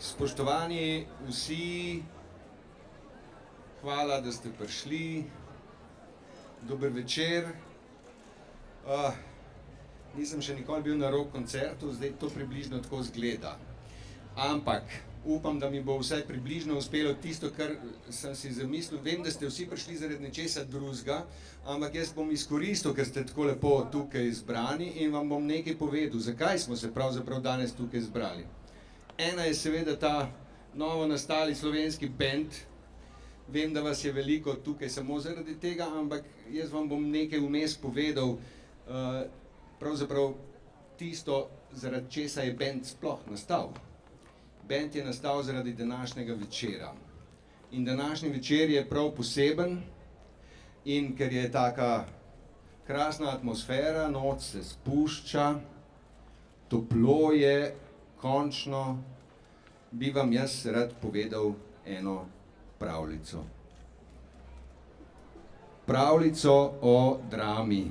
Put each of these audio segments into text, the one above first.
Spoštovani vsi, hvala, da ste prišli. Dober večer. Nisem še nikoli bil na rock koncertu, zdaj to približno tako izgleda. Ampak upam, da mi bo vsaj približno uspelo tisto, kar sem si zamislil. Vem, da ste vsi prišli zaradi nečesa drugega, ampak jaz bom izkoristil, ker ste tako lepo tukaj zbrani in vam bom nekaj povedal, zakaj smo se pravzaprav danes tukaj zbrali. Ena je seveda ta novo nastali slovenski band. Vem, da vas je veliko tukaj samo zaradi tega, ampak jaz vam bom nekaj vmes povedal, pravzaprav tisto, zaradi česa je band sploh nastal. Band je nastal zaradi današnjega večera. In današnji večer je prav poseben, in ker je taka krasna atmosfera, noč se spušča, toplo je, končno bi vam jaz rad povedal eno pravljico. Pravljico o Drami.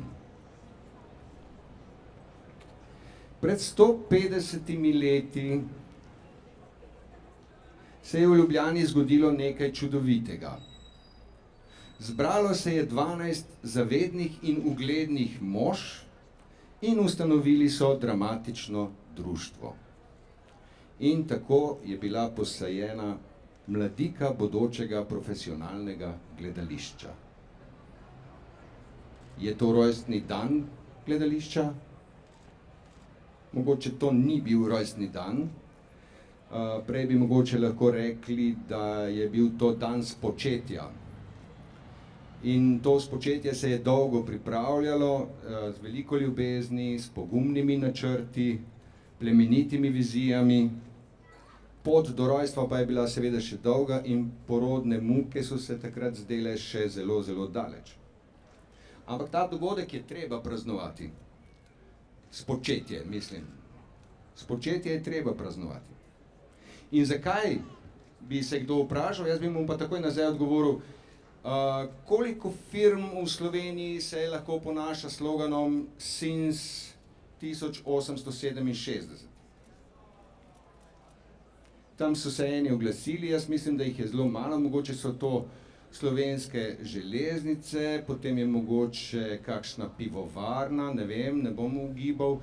Pred 150 leti se je v Ljubljani zgodilo nekaj čudovitega. Zbralo se je 12 zavednih in uglednih mož in ustanovili so dramatično društvo. In tako je bila posajena mladika bodočega profesionalnega gledališča. Je to rojstni dan gledališča? Mogoče to ni bil rojstni dan, prej bi mogoče lahko rekli, da je bil to dan spočetja. In to spočetje se je dolgo pripravljalo, z veliko ljubezni, s pogumnimi načrti, plemenitimi vizijami. Pot do rojstva pa je bila seveda še dolga in porodne muke so se takrat zdele še zelo, zelo daleč. Ampak ta dogodek je treba praznovati. Spočetje, mislim. Spočetje je treba praznovati. In zakaj, bi se kdo vprašal, jaz bi mu pa takoj nazaj odgovoril, koliko firm v Sloveniji se lahko ponaša sloganom Since 1867. Tam so se eni oglasili, jaz mislim, da jih je zelo malo, mogoče so to Slovenske železnice, potem je mogoče kakšna pivovarna, ne vem, ne bom ugibal,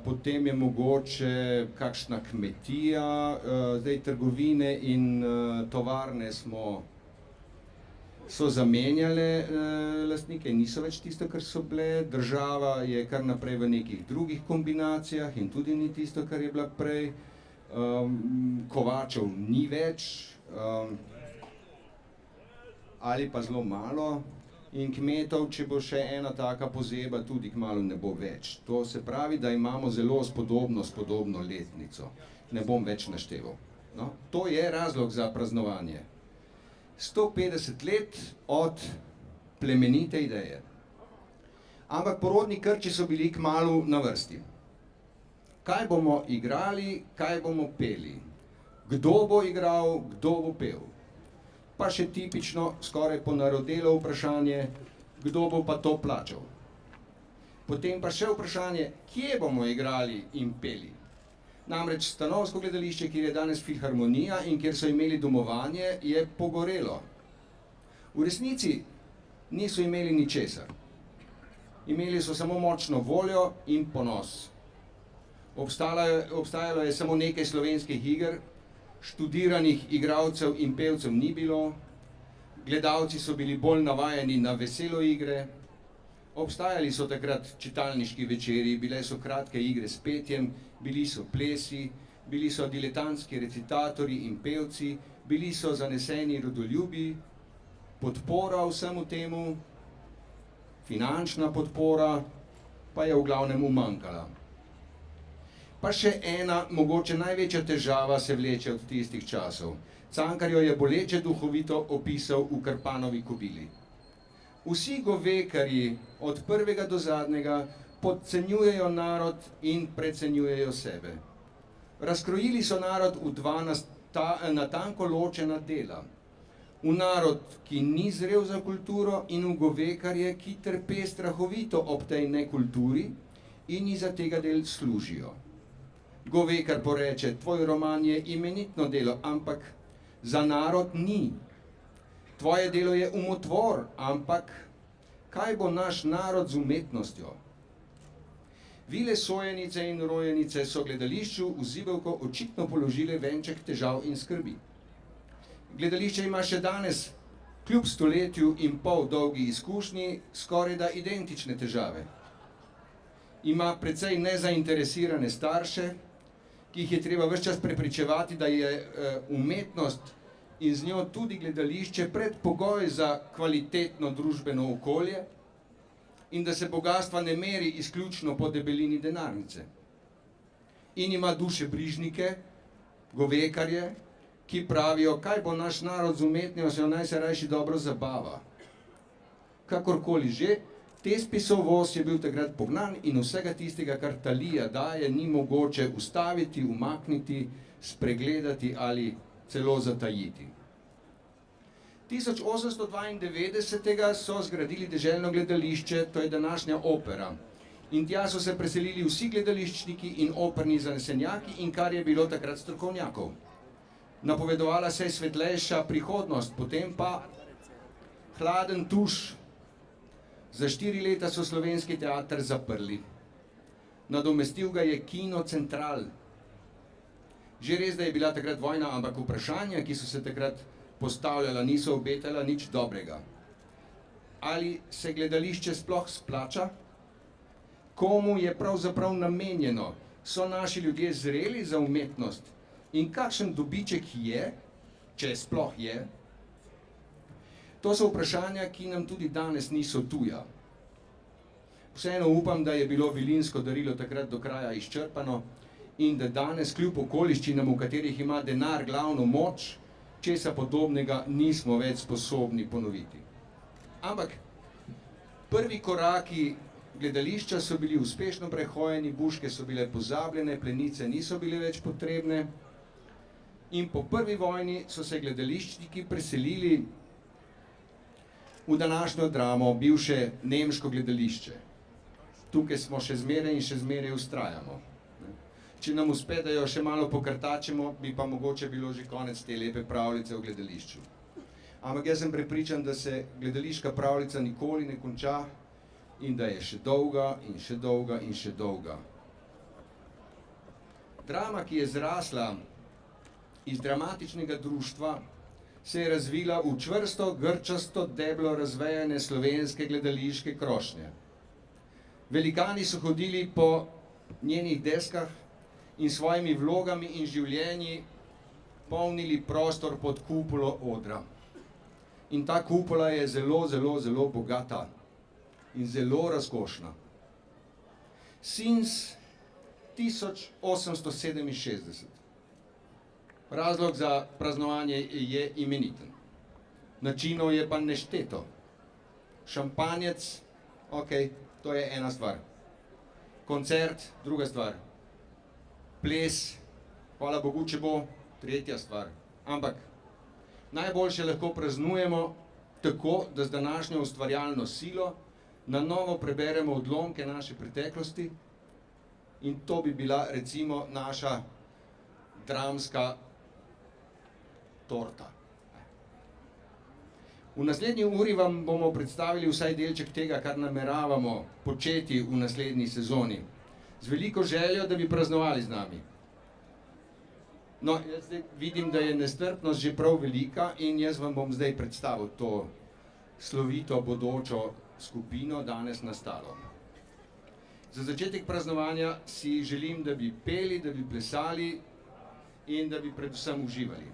potem je mogoče kakšna kmetija, zdaj trgovine in tovarne so zamenjale lastnike, niso več tisto, kar so bile, država je kar naprej v nekih drugih kombinacijah in tudi ni tisto, kar je bila prej. Kovačev ni več, ali pa zelo malo, in kmetov, če bo še ena taka pozeba, tudi kmalu ne bo več. To se pravi, da imamo zelo spodobno letnico. Ne bom več našteval. No, to je razlog za praznovanje. 150 let od plemenite ideje. Ampak porodni krči so bili kmalu na vrsti. Kaj bomo igrali, kaj bomo peli? Kdo bo igral, kdo bo pel? Pa še tipično, skoraj ponarodelo vprašanje, kdo bo pa to plačal? Potem pa še vprašanje, kje bomo igrali in peli? Namreč stanovsko gledališče, kjer je danes filharmonija in kjer so imeli domovanje, je pogorelo. V resnici niso imeli ničesar. Imeli so samo močno voljo in ponos. Obstajalo je samo nekaj slovenskih iger, študiranih igralcev in pevcev ni bilo, gledalci so bili bolj navajeni na veselo igre, obstajali so takrat čitalniški večeri, bile so kratke igre s petjem, bili so plesi, bili so diletantski recitatorji in pevci, bili so zaneseni rodoljubi, podpora vsemu temu, finančna podpora pa je v glavnem umanjkala. Pa še ena, mogoče največja težava se vleče od tistih časov. Cankar jo je boleče duhovito opisal v Krpanovi kobili. Vsi govekarji, od prvega do zadnjega, podcenjujejo narod in precenjujejo sebe. Razkrojili so narod v dva natanko ločena dela. V narod, ki ni zrel za kulturo, in v govekarje, ki trpe strahovito ob tej nekulturi in ji za tega del služijo. Govekar poreče, tvoj roman je imenitno delo, ampak za narod ni. Tvoje delo je umotvor, ampak kaj bo naš narod z umetnostjo? Vile sojenice in rojenice so gledališču v zibelko očitno položile venček težav in skrbi. Gledališče ima še danes, kljub stoletju in pol dolgi izkušnji, skorajda identične težave. Ima precej nezainteresirane starše, ki jih je treba ves čas prepričevati, da je umetnost in z njo tudi gledališče predpogoj za kvalitetno družbeno okolje in da se bogastva ne meri izključno po debelini denarnice. In ima dušebrižnike, govekarje, ki pravijo, kaj bo naš narod z umetnostjo, naj se rajši dobro zabava. Kakorkoli že, te spisovost je bil takrat pognan in vsega tistega, kar Talija daje, ni mogoče ustaviti, umakniti, spregledati ali celo zatajiti. 1892 so zgradili deželno gledališče, to je današnja opera. In tja so se preselili vsi gledališčniki in operni zanesenjaki in kar je bilo takrat strokovnjakov. Napovedovala se je svetlejša prihodnost, potem pa hladen tuš. Za 4 leta so slovenski teater zaprli. Nadomestil ga je Kino Central. Že res, da je bila takrat vojna, ampak vprašanja, ki so se takrat postavljala, niso obetala nič dobrega. Ali se gledališče sploh splača? Komu je pravzaprav namenjeno? So naši ljudje zreli za umetnost? In kakšen dobiček je, če sploh je? To so vprašanja, ki nam tudi danes niso tuja. Vseeno upam, da je bilo vilinsko darilo takrat do kraja izčrpano in da danes, kljub okoliščinam, v katerih ima denar glavno moč, česa podobnega nismo več sposobni ponoviti. Ampak prvi koraki gledališča so bili uspešno prehojeni, buške so bile pozabljene, plenice niso bile več potrebne in po prvi vojni so se gledališčniki preselili v današnjo Dramo, bivše nemško gledališče. Tukaj smo še zmeraj in še zmeraj vztrajamo. Če nam uspe, da jo še malo pokrtačemo, bi pa mogoče bilo že konec te lepe pravljice o gledališču. Ampak jaz sem prepričan, da se gledališka pravljica nikoli ne konča in da je še dolga in še dolga in še dolga. Drama, ki je zrasla iz dramatičnega društva, se je razvila v čvrsto, grčasto deblo razvejane slovenske gledališke krošnje. Velikani so hodili po njenih deskah in svojimi vlogami in življenji polnili prostor pod kupolo odra. In ta kupola je zelo, zelo, zelo bogata in zelo razkošna. Since 1867. Razlog za praznovanje je imeniten. Načinov je pa nešteto. Šampanjec, ok, to je ena stvar. Koncert, druga stvar. Ples, hvala Bogu, če bo, tretja stvar. Ampak najboljše lahko praznujemo tako, da z današnjo ustvarjalno silo na novo preberemo odlomke naše preteklosti in to bi bila recimo naša dramska torta. V naslednji uri vam bomo predstavili vsaj delček tega, kar nameravamo početi v naslednji sezoni. Z veliko željo, da bi praznovali z nami. No, jaz zdaj vidim, da je nestrpnost že prav velika in jaz vam bom zdaj predstavil to slovito bodočo skupino danes nastalo. Za začetek praznovanja si želim, da bi peli, da bi plesali in da bi predvsem uživali.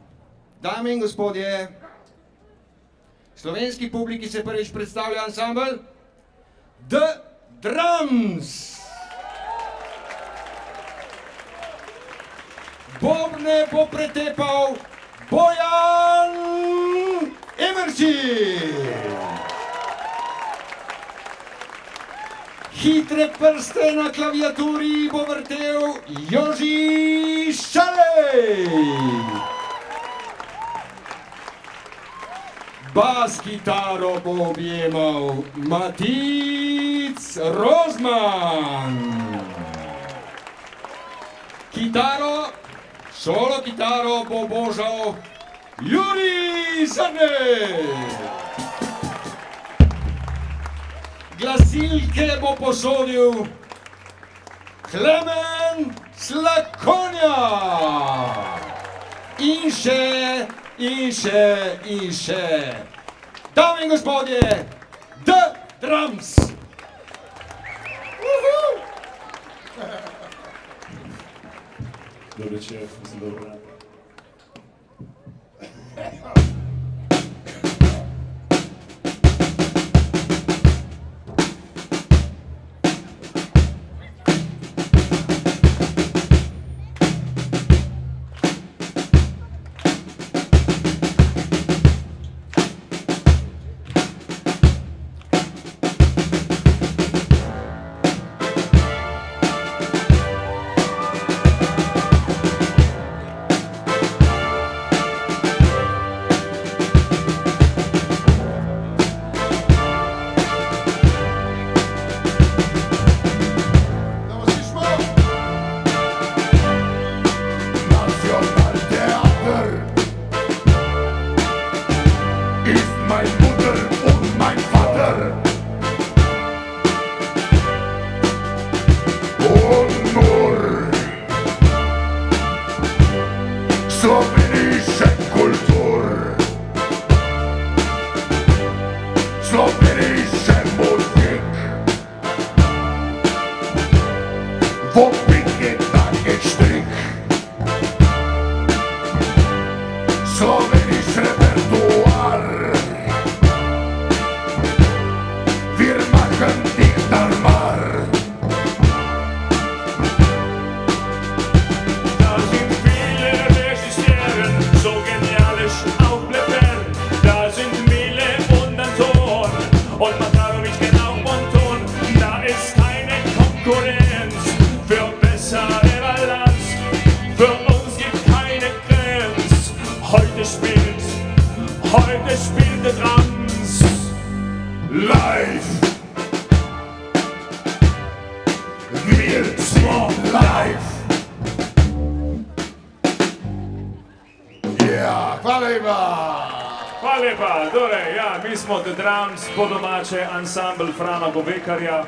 Dame in gospodje, slovenski publiki se prvič predstavlja ansambel The Drums. Bobne bo pretepal Bojan Emerčin. Hitre prste na klaviaturi bo vrtel Joži Šalej. Bas kitaro bo objemal Matic Rozman. Kitaro, solo kitaro bo božal Jurij Zrnej. Glasilke bo posodil Klemen Slakonja. In še, in še, in še. Dame in gospodje, The Drums. Dober večer, mislim, dobro dan. Slowenische Kultur, slowenische Musik, wo beginnt der Gestrick? Slowenisch Repertoire, wir machen dich normal. Und man kann nicht genau Monton, da ist keine Konkurrenz für bessere Balance, für uns gibt keine Grenz. Heute spielt der Drums Live! Wir sind live! Ja, hvala lepa! Hvala lepa, torej, ja, mi smo The Drums, po domače ansambl Frana Govekarja.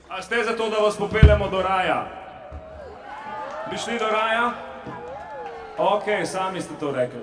A ste za to, da vas popeljemo do raja? Bi šli do raja? Ok, sami ste to rekli.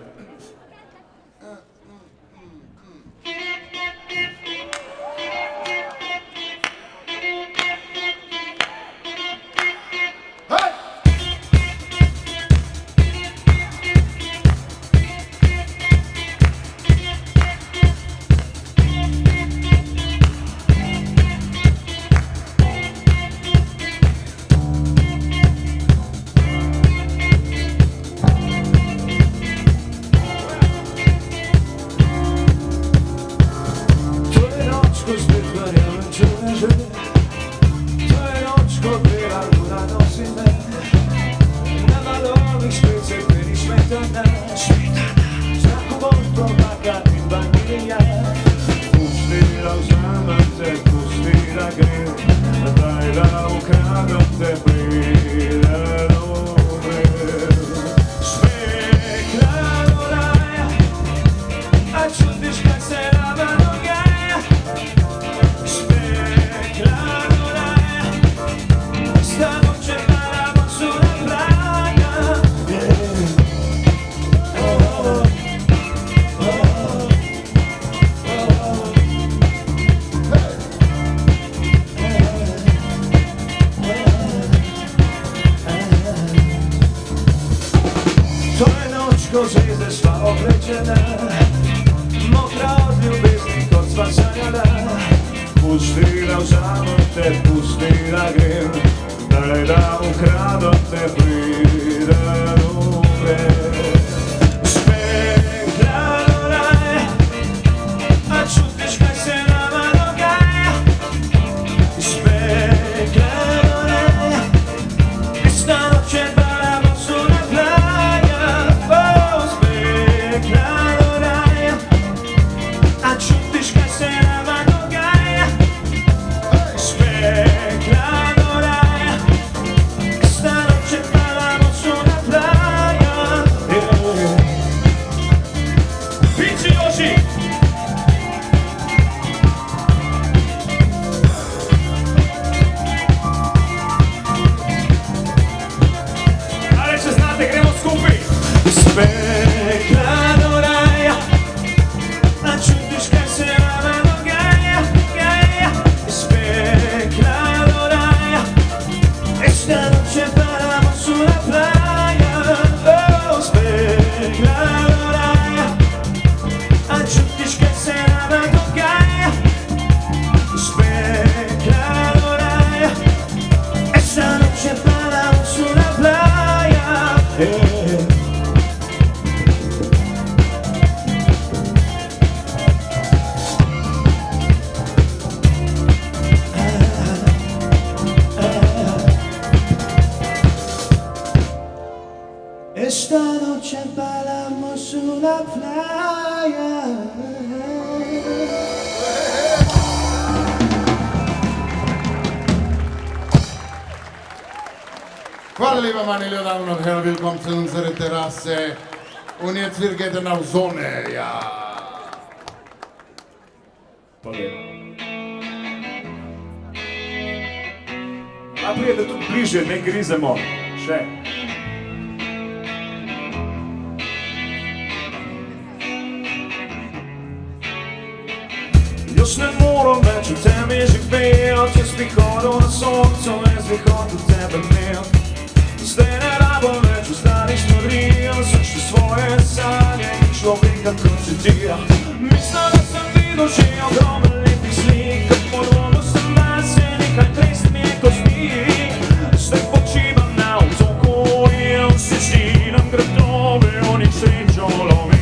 Zvezde sva oblečena, mokra od ljubezni kot sva sanjala. Pustila vzamem te, pustila grem, daj da ukradem te, pridem umrem. Spekla raj, a čutiš kaj se nama dogaja? Spekla raj, esta noche paramos una playa. A čutiš kaj se nama dogaja? Spekla pekla do raja, a čutiš, kaj se nama dogaja, gaja. Iz pekla do raja, esta noche paramos una playa. Oh, iz pekla do raja, a čutiš, kaj se nama dogaja. Iz pekla do raja, esta noche paramos una playa. Esta noche bailamos una playa. Hvala lepa, meine Damen und Herren, willkommen zu unserer Terrasse. Und jetzt wir gehen auf Sonne, ja. Pa lepo. A prijete tudi bliže, ne grizemo. Še. Jaz ne moram več v temi živeti, jaz bi hodil na soncu, jaz bi hotel tebe imeti. Zdaj ne rabim več ostalih stvari, sem še svoje sanje in človeka kot se ti. Mislim, da sem videl že ogromno lepih slik, kot podobno sem nase nekaj trest mi je kosti. Zdaj počivam na otoku in se žinam gradove, oni srečo lovim.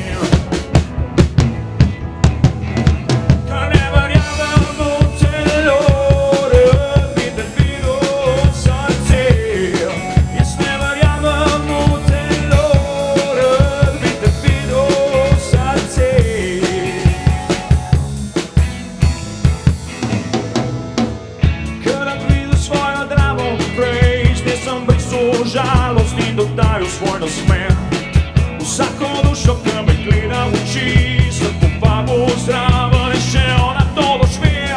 Žalost in dodaju svoj nasmeh. Vsako dušo, ki me gleda v oči, sem povabil zraven in še ona to doživi.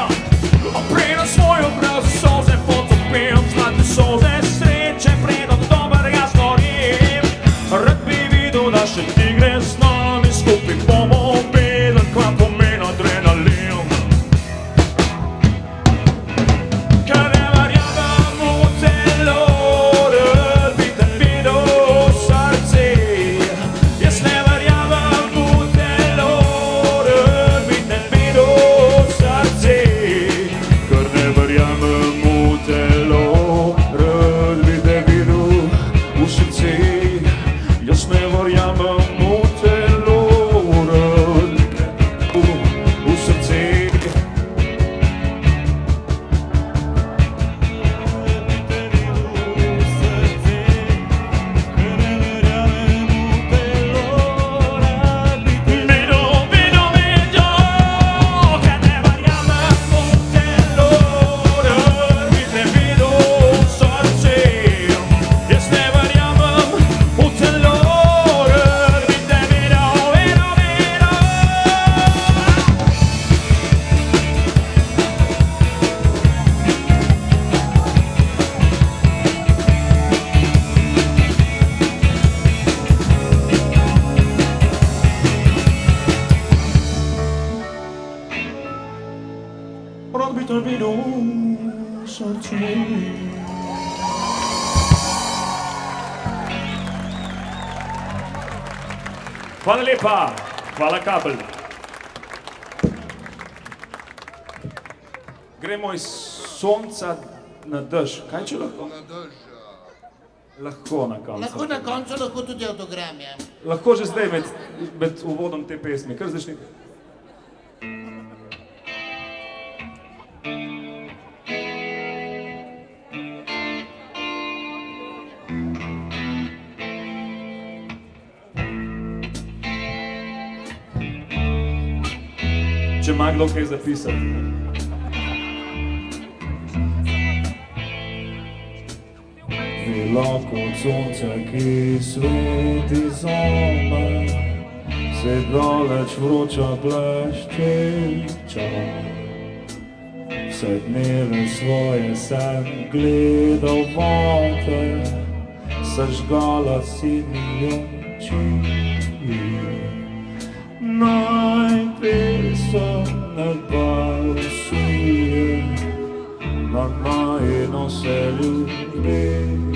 Preden svoj obraz solze potopim, zlate solze sreče, preden dobrega zgorim. Rad bi videl, da še ti gre z nami, skupaj bomo vedeli, kaj pomeni adrenalin. Rad bi te videl v srcu. Hvala lepa, hvala Kabel. Gremo iz sonca na dež. Kaj če lahko? Na dež. Lahko na koncu. Lahko na koncu, lahko tudi avtogram, ja. Lahko že zdaj med uvodom te pesmi. Kar začni. Če ima kdo kaj zapisati. Visoko od sonca, ki sveti zame, se daleč vroča bleščeča. Vse dneve svoje sem gledal vate, sežgala si milijon noči. Naj pesem neba usuje na najino se ljubezen,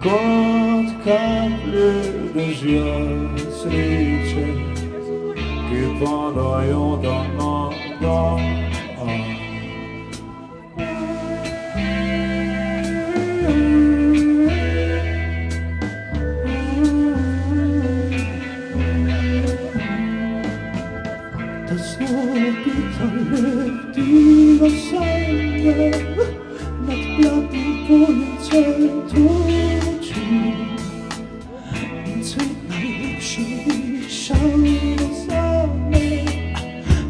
kot kaplje dežja sreče, ki padajo dan na dan. Lebdiva sanje nad blatnim poljem cvet oči in cvet najlepši šalje zame,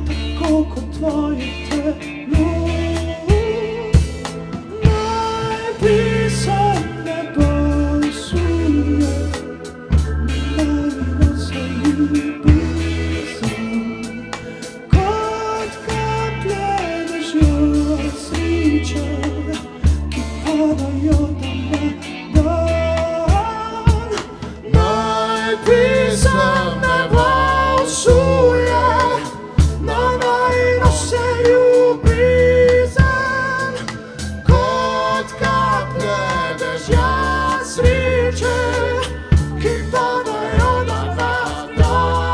tako kot tvoje telo. Naj pisem nebo usuje, naj nose ljubezen, kot kaplje dežja sreče, ki padajo dan na dan. Naj pisem nebo usuje, naj nose ljubezen, kot kaplje dežja sreče, ki padajo dan na dan.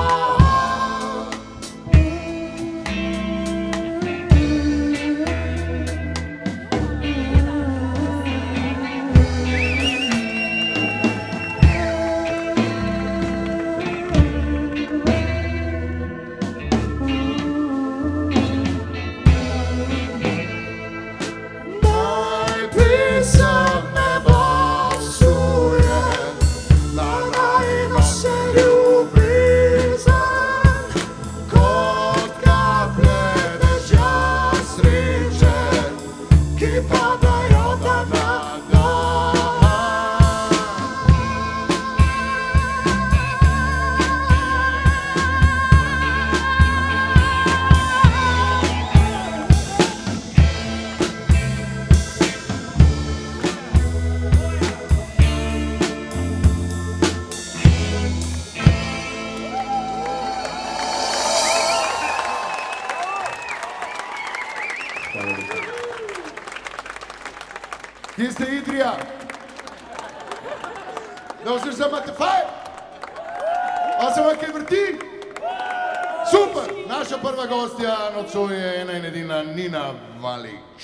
Naj pisem nebo usuje, naj nose ljubezen, kot kaplje dežja sreče, ki padajo dan na dan. Kje ste, Idrija? Da se imate fajn? A se vam kaj vrti? Super! Naša prva gostja nocoj je ena in edina Nina Valič.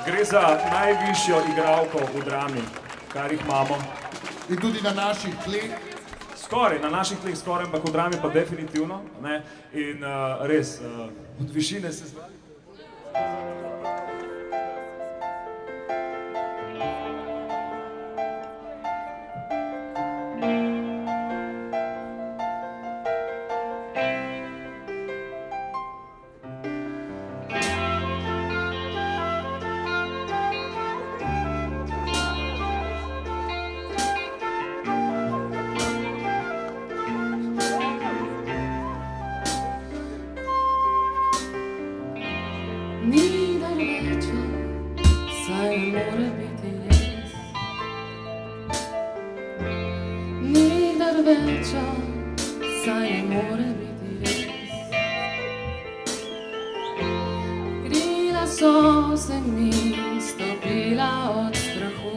Gre za najvišjo igralko v drami, kar jih imamo. In tudi na naših tleh. Skoraj, na naših tleh skoraj, ampak v drami pa definitivno. Ne? In res, od višine se zvali. Nikdar večer, saj ne more biti res. Nikdar večer, saj ne more biti res. Krila so se mi stopila od strahu,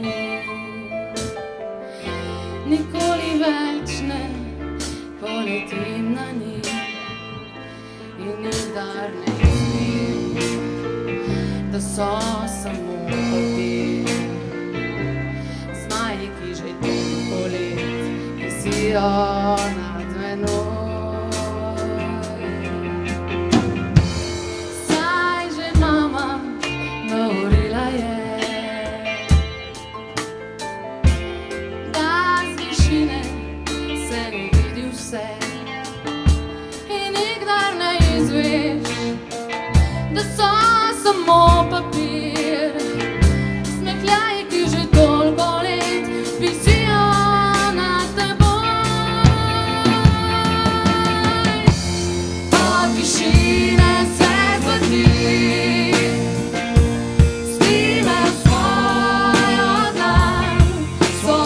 nikoli več ne poletim na njih in nikdar ne izvim, da so samo papir. Zmaji, ki že toliko let visijo nad menoj. Saj že mama govorila je, da z višine se ne vidi vse in nikdar ne izveš, da so samo papir. Smehljaji, ki že toliko let visijo nad teboj. Od višine se zvrti, spime v svojo dlan, svojo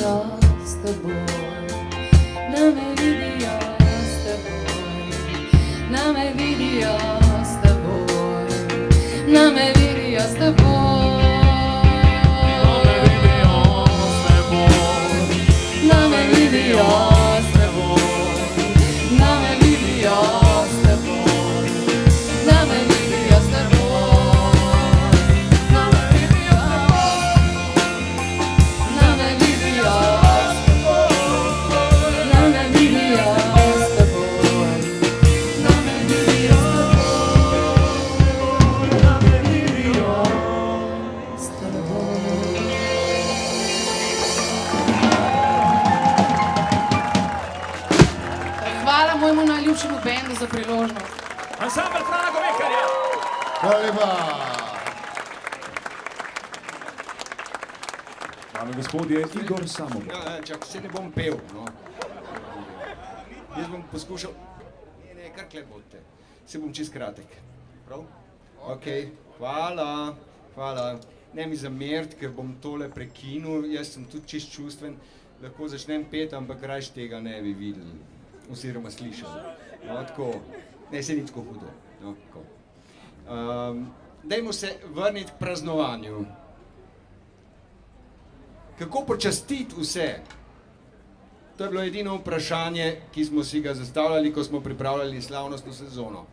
vidijo s teboj, da me vidijo s teboj, da me vidijo s teboj, da me vidijo s teboj, da me vidijo s teboj, da me vidijo s teboj, da me vidijo s teboj. Hvala mojemu najljubšemu bendu za priložnost. Ansambl Frana Govekarja. Hvala lepa. Dame in gospodje, Igor Samobor. Ja, čak, se ne bom pel, no. Jaz bom poskušal, ne, kar kle bodite, se bom čist kratek. Prav? Ok, hvala, hvala. Ne mi zameriti, ker bom tole prekinul, jaz sem tudi čist čustven, lahko začnem pet, ampak rajš tega ne bi videli, oziroma slišali. No, tako, ne, se ni tako hudo. No, tako. Dajmo se vrniti k praznovanju. Kako počastiti vse? To je bilo edino vprašanje, ki smo si ga zastavljali, ko smo pripravljali slavnostno sezono.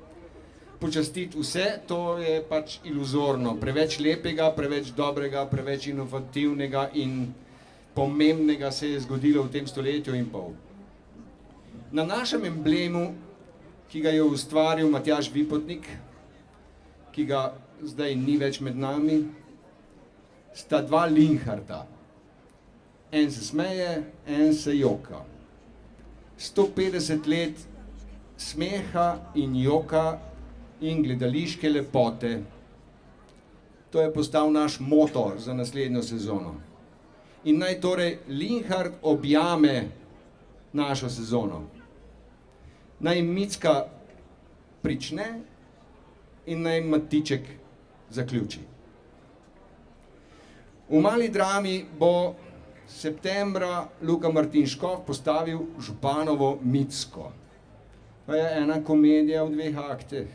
Počastiti vse, to je pač iluzorno. Preveč lepega, preveč dobrega, preveč inovativnega in pomembnega se je zgodilo v tem stoletju in pol. Na našem emblemu, ki ga je ustvaril Matjaž Vipotnik, ki ga zdaj ni več med nami, sta dva Linharta. En se smeje, en se joka. 150 let smeha in joka in gledališke lepote. To je postal naš motor za naslednjo sezono. In naj torej Linhart objame našo sezono. Naj Micka prične in naj Matiček zaključi. V Mali drami bo septembra Luka Martin-Škof postavil Županovo Micko. To je ena komedija v 2 aktih.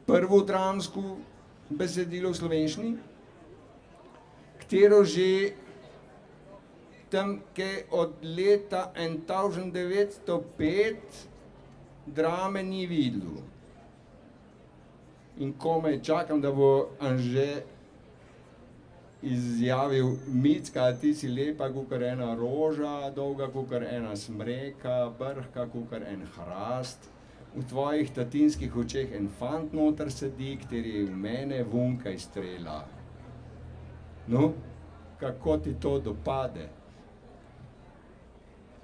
Prvo dramsko besedilo v slovenščini, katero že tam, kaj od leta 1905 drame ni videl. In komaj čakam, da bo Anže izjavil: Micka, ti si lepa kakor ena roža, dolga kakor ena smreka, brhka kakor en hrast. V tvojih tatinskih očeh en fant noter sedi, kateri v mene vunkaj strela. No, kako ti to dopade?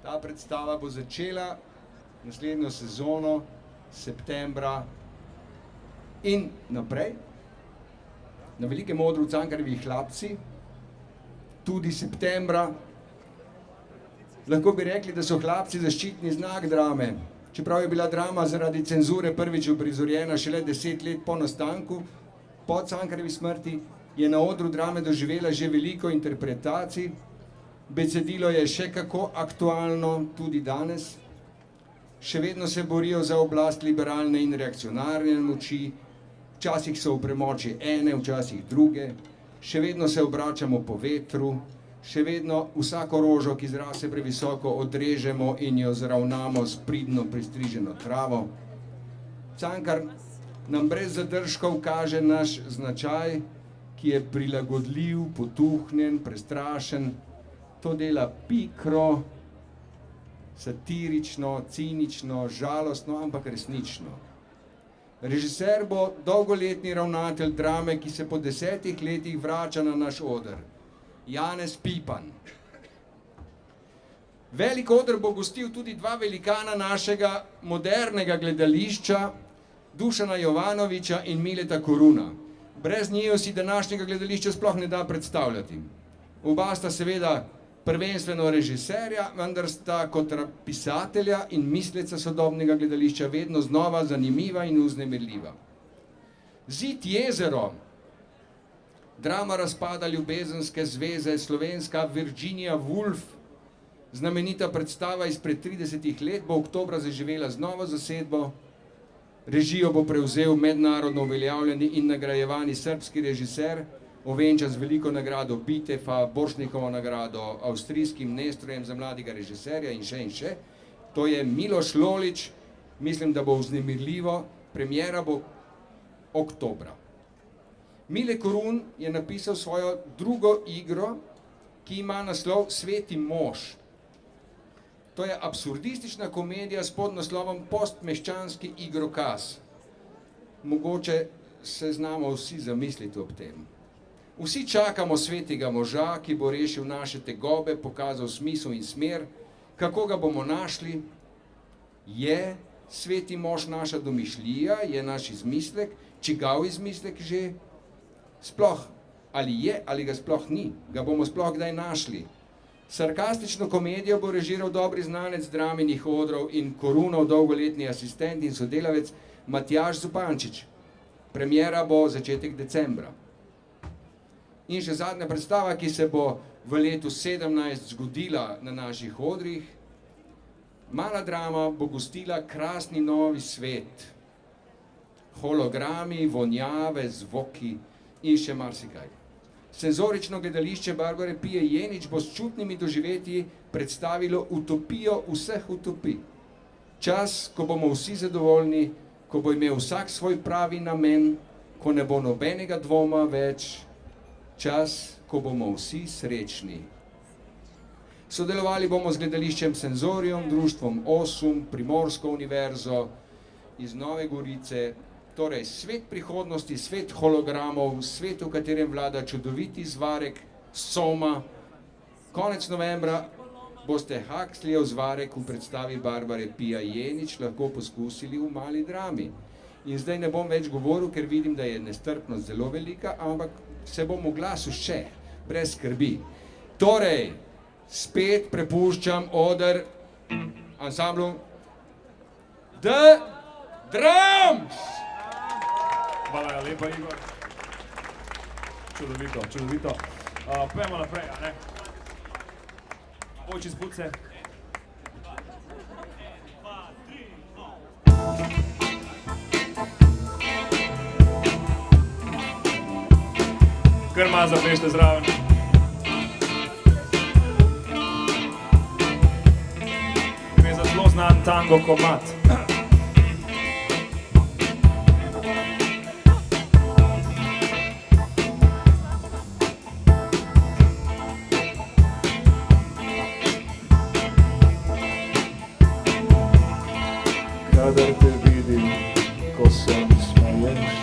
Ta predstava bo začela naslednjo sezono, septembra in naprej. Na Velikem odru v Cankarjevih Hlapci, tudi septembra. Lahko bi rekli, da so Hlapci zaščitni znak drame. Čeprav je bila drama zaradi cenzure prvič uprizorjena šele 10 let po nastanku, po Cankarjevi smrti, je na odru drame doživela že veliko interpretacij. Besedilo je še kako aktualno tudi danes. Še vedno se borijo za oblast liberalne in reakcionarne moči, včasih so v premoči ene, včasih druge, še vedno se obračamo po vetru, še vedno vsako rožo, ki zraste previsoko, odrežemo in jo zravnamo s pridno pristriženo travo. Cankar nam brez zadržkov kaže naš značaj, ki je prilagodljiv, potuhnjen, prestrašen. To dela pikro, satirično, cinično, žalostno, ampak resnično. Režiser bo dolgoletni ravnatelj drame, ki se po 10 letih vrača na naš oder. Janez Pipan. Velik oder bo gostil tudi 2 velikana našega modernega gledališča, Dušana Jovanovića in Mileta Koruna. Brez njiju si današnjega gledališča sploh ne da predstavljati. Oba sta seveda prvenstveno režiserja, vendar sta kot pisatelja in misleca sodobnega gledališča vedno znova zanimiva in vznemirljiva. Zid Jezero Drama razpada ljubezenske zveze, slovenska Virginia Woolf, znamenita predstava izpred 30 let, bo oktobra zaživela z novo zasedbo. Režijo bo prevzel mednarodno uveljavljeni in nagrajevani srbski režiser, ovenčan z veliko nagrado Bitefa, Borštnikovo nagrado, avstrijskim Nestrojem za mladega režiserja in še. To je Miloš Lolič, mislim, da bo vznemirljivo, premiera bo oktobra. Mile Korun je napisal svojo drugo igro, ki ima naslov Sveti mož. To je absurdistična komedija s podnaslovom Postmeščanski igrokaz. Mogoče se znamo vsi zamisliti ob tem. Vsi čakamo svetega moža, ki bo rešil naše tegobe, pokazal smisel in smer, kako ga bomo našli. Je sveti mož naša domišljija, je naš izmislek, čigav izmislek že? Sploh, ali je, ali ga sploh ni, ga bomo sploh kdaj našli. Sarkastično komedijo bo režiral dobri znanec draminih odrov in Korunov dolgoletni asistent in sodelavec Matjaž Zupančič. Premiera bo začetek decembra. In še zadnja predstava, ki se bo v letu 2017 zgodila na naših odrih. Mala drama bo gostila krasni novi svet. Hologrami, vonjave, zvoki in še marsikaj. Senzorično gledališče Barbare Pije Jenič bo s čutnimi doživetji predstavilo utopijo vseh utopij. Čas, ko bomo vsi zadovoljni, ko bo imel vsak svoj pravi namen, ko ne bo nobenega dvoma več. Čas, ko bomo vsi srečni. Sodelovali bomo z gledališčem Senzorium, društvom Osum, Primorsko univerzo iz Nove Gorice. Torej, svet prihodnosti, svet hologramov, svet, v katerem vlada čudoviti zvarek Soma. Konec novembra boste Huxleyjev zvarek v predstavi Barbare Pija Jenič lahko poskusili v mali drami. In zdaj ne bom več govoril, ker vidim, da je nestrpnost zelo velika, ampak se bom oglasil še, brez skrbi. Torej, spet prepuščam oder ansamblu The Drums! Hvala lepa, Igor. Čudovito. Pojmo naprej, a ne? Oči spuce. Kar malo zaplešte zraven. Gre za zelo znan tango komad. Kadar te vidim, ko se mi smeješ,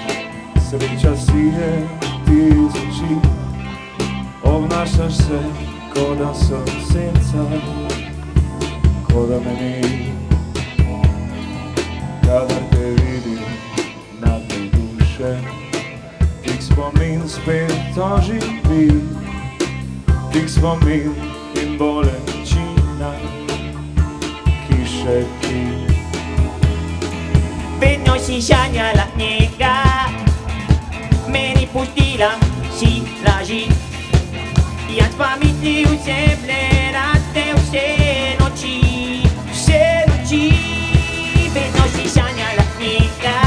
sreča si je ti iz oči. Obnašaš se, ko da sem senca, ko da me ni. Kadar te vidim, nagneš duše, tik spomin spet oživi. Tik spomin in bolečina, ki še ti. Vedno si sanjala njega, meni pustila si laži. Jaz pa mislil sem le rade vse noči. Vedno si sanjala njega,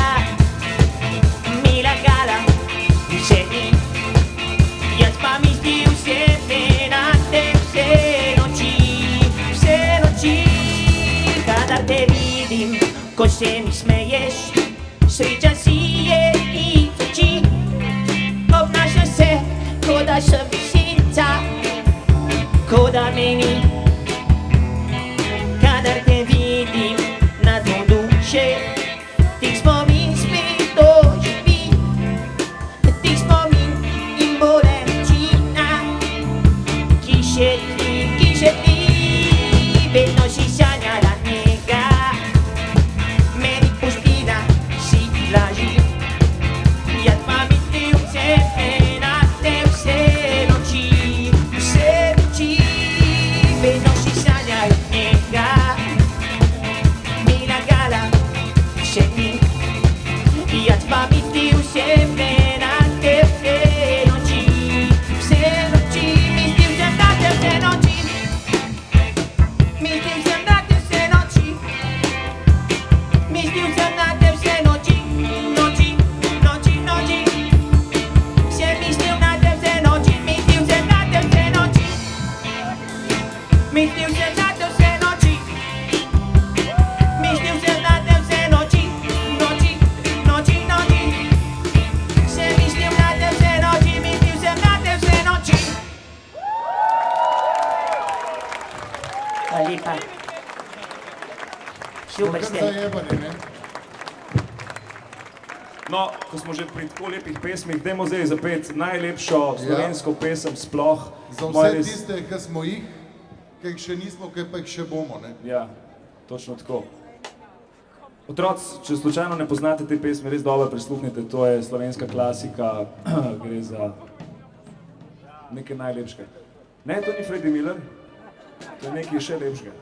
mi lagala vse dni. Jaz pa mislil sem le rade vse noči. Kadar te vidim, ko se mi smeješ, sreča si je iz oči. Obnaša se, ko da sem senca, ko da me ni. Kadar te vidim na dno duše, tik spomin spet oživi. Tik spomin in bolečina, ki še ti. Vedno si sanjala njega, meni pustila si laži. Jaz pa mislil sem rade vse noči. Vedno si sanjala njega, mi lagala vse dni. Jaz pa mislil sem rade vse noči. Mislil sem na te vse noči. Mislil sem na te vse noči. Noči, noči, noči. Sem mislil na te vse noči. Mislil sem na te vse noči. Hvala lepa. Super Kar ste. zajebani, ne? No, ko smo že pri tako lepih pesmih, dajmo zdaj zapeti najlepšo slovensko pesem sploh. Za Moje vse res- tiste, ki smo jih, ki jih še nismo, ki pa jih še bomo, ne? Ja, točno tako. Otroci, če slučajno ne poznate te pesmi, res dobro prisluhnite, to je slovenska klasika, gre za nekaj najlepšega. Ne, to ni Freddie Miller, to je nekaj še lepšega.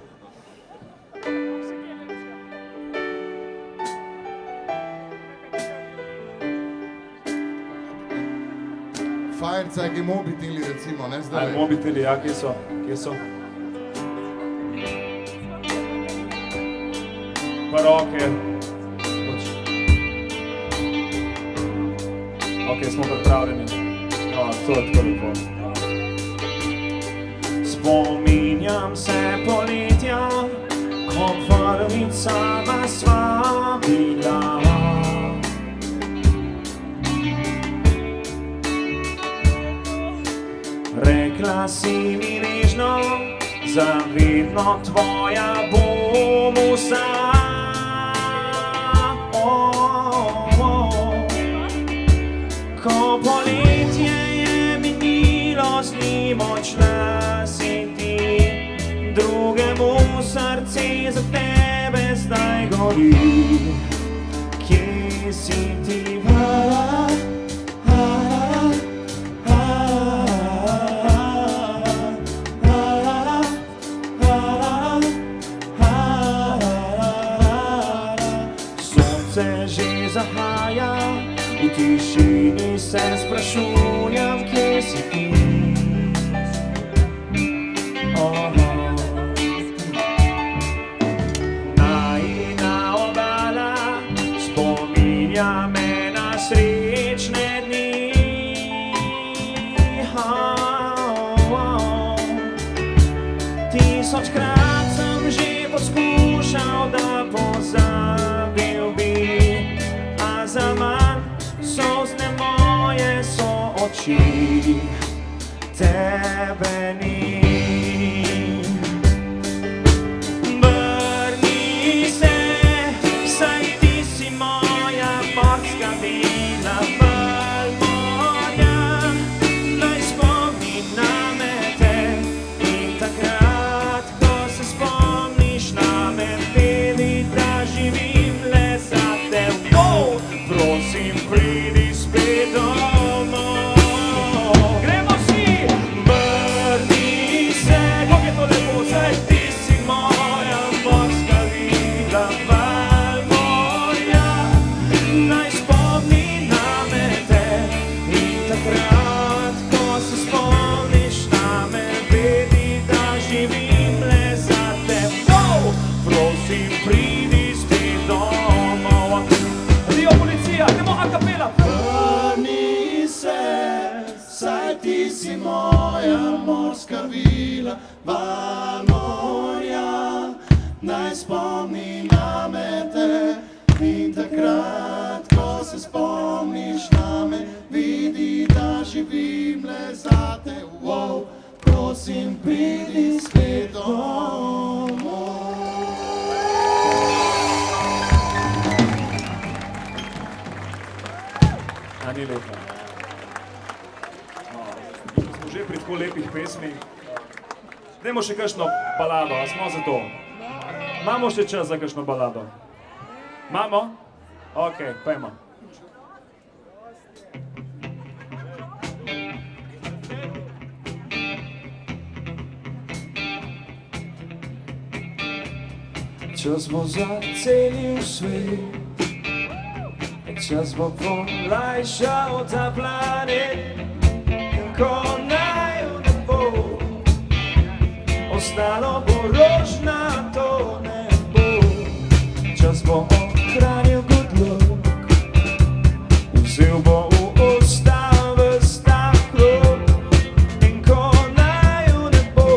Firezeige mobiteli recimo, ne zdaj. Aj, mobiteli, ja, kje so? Kje so? Pa roke. Ok, smo pripravljeni. No, to je tako lepo. Spominjam se poletja, ko prvicama sva bila. Rekla si mi nežno, zavedno tvoja bom vsa. Ko poletje je minilo, z njim odšla si ti, drugemu srce za tebe zdaj gori. Kje si ti? Sonce že zahaja, v tišini se sprašujem, kje si ti. Najina obala spominja me na srečne dni. Tisočkrat sem že poskušal, da pozabil bi, a zaman solzne moje so oči, tebe ni. Vrni se, saj ti si moja morska vila, val morja, naj spomni name te. In takrat, ko se spomniš name, vedi, da živim le za te. Wow, prosim, pridi spet domov. Gremo vsi! Vrni se, kako je to lepo, saj ti si moja morska vila, val morja, naj spomni name te. In takrat, ko se spomniš name, vedi, da živim le za te. Wow, prosim, pridi spet domov. Dio policija, gremo a capella. Vrni se, saj ti si moja morska vila, val morja, naj spomni name te. In takrat, ko se spomniš name, vidi, da živim le za te. Wow, prosim, pridi spet domov. A ni lepo. Smo že pri tako lepih pesmih. Dajmo še kakšno balado, a smo za to? Imamo še čas za kakšno balado? Imamo? Ok, pojmo. Čas bo zacelil svet, čas bo polajšal ta planet, ko naju ne bo, ostalo bo rožnato nebo. Čas bo ohranil good luck, vzel bo v usta ves ta krog. In ko naju ne bo,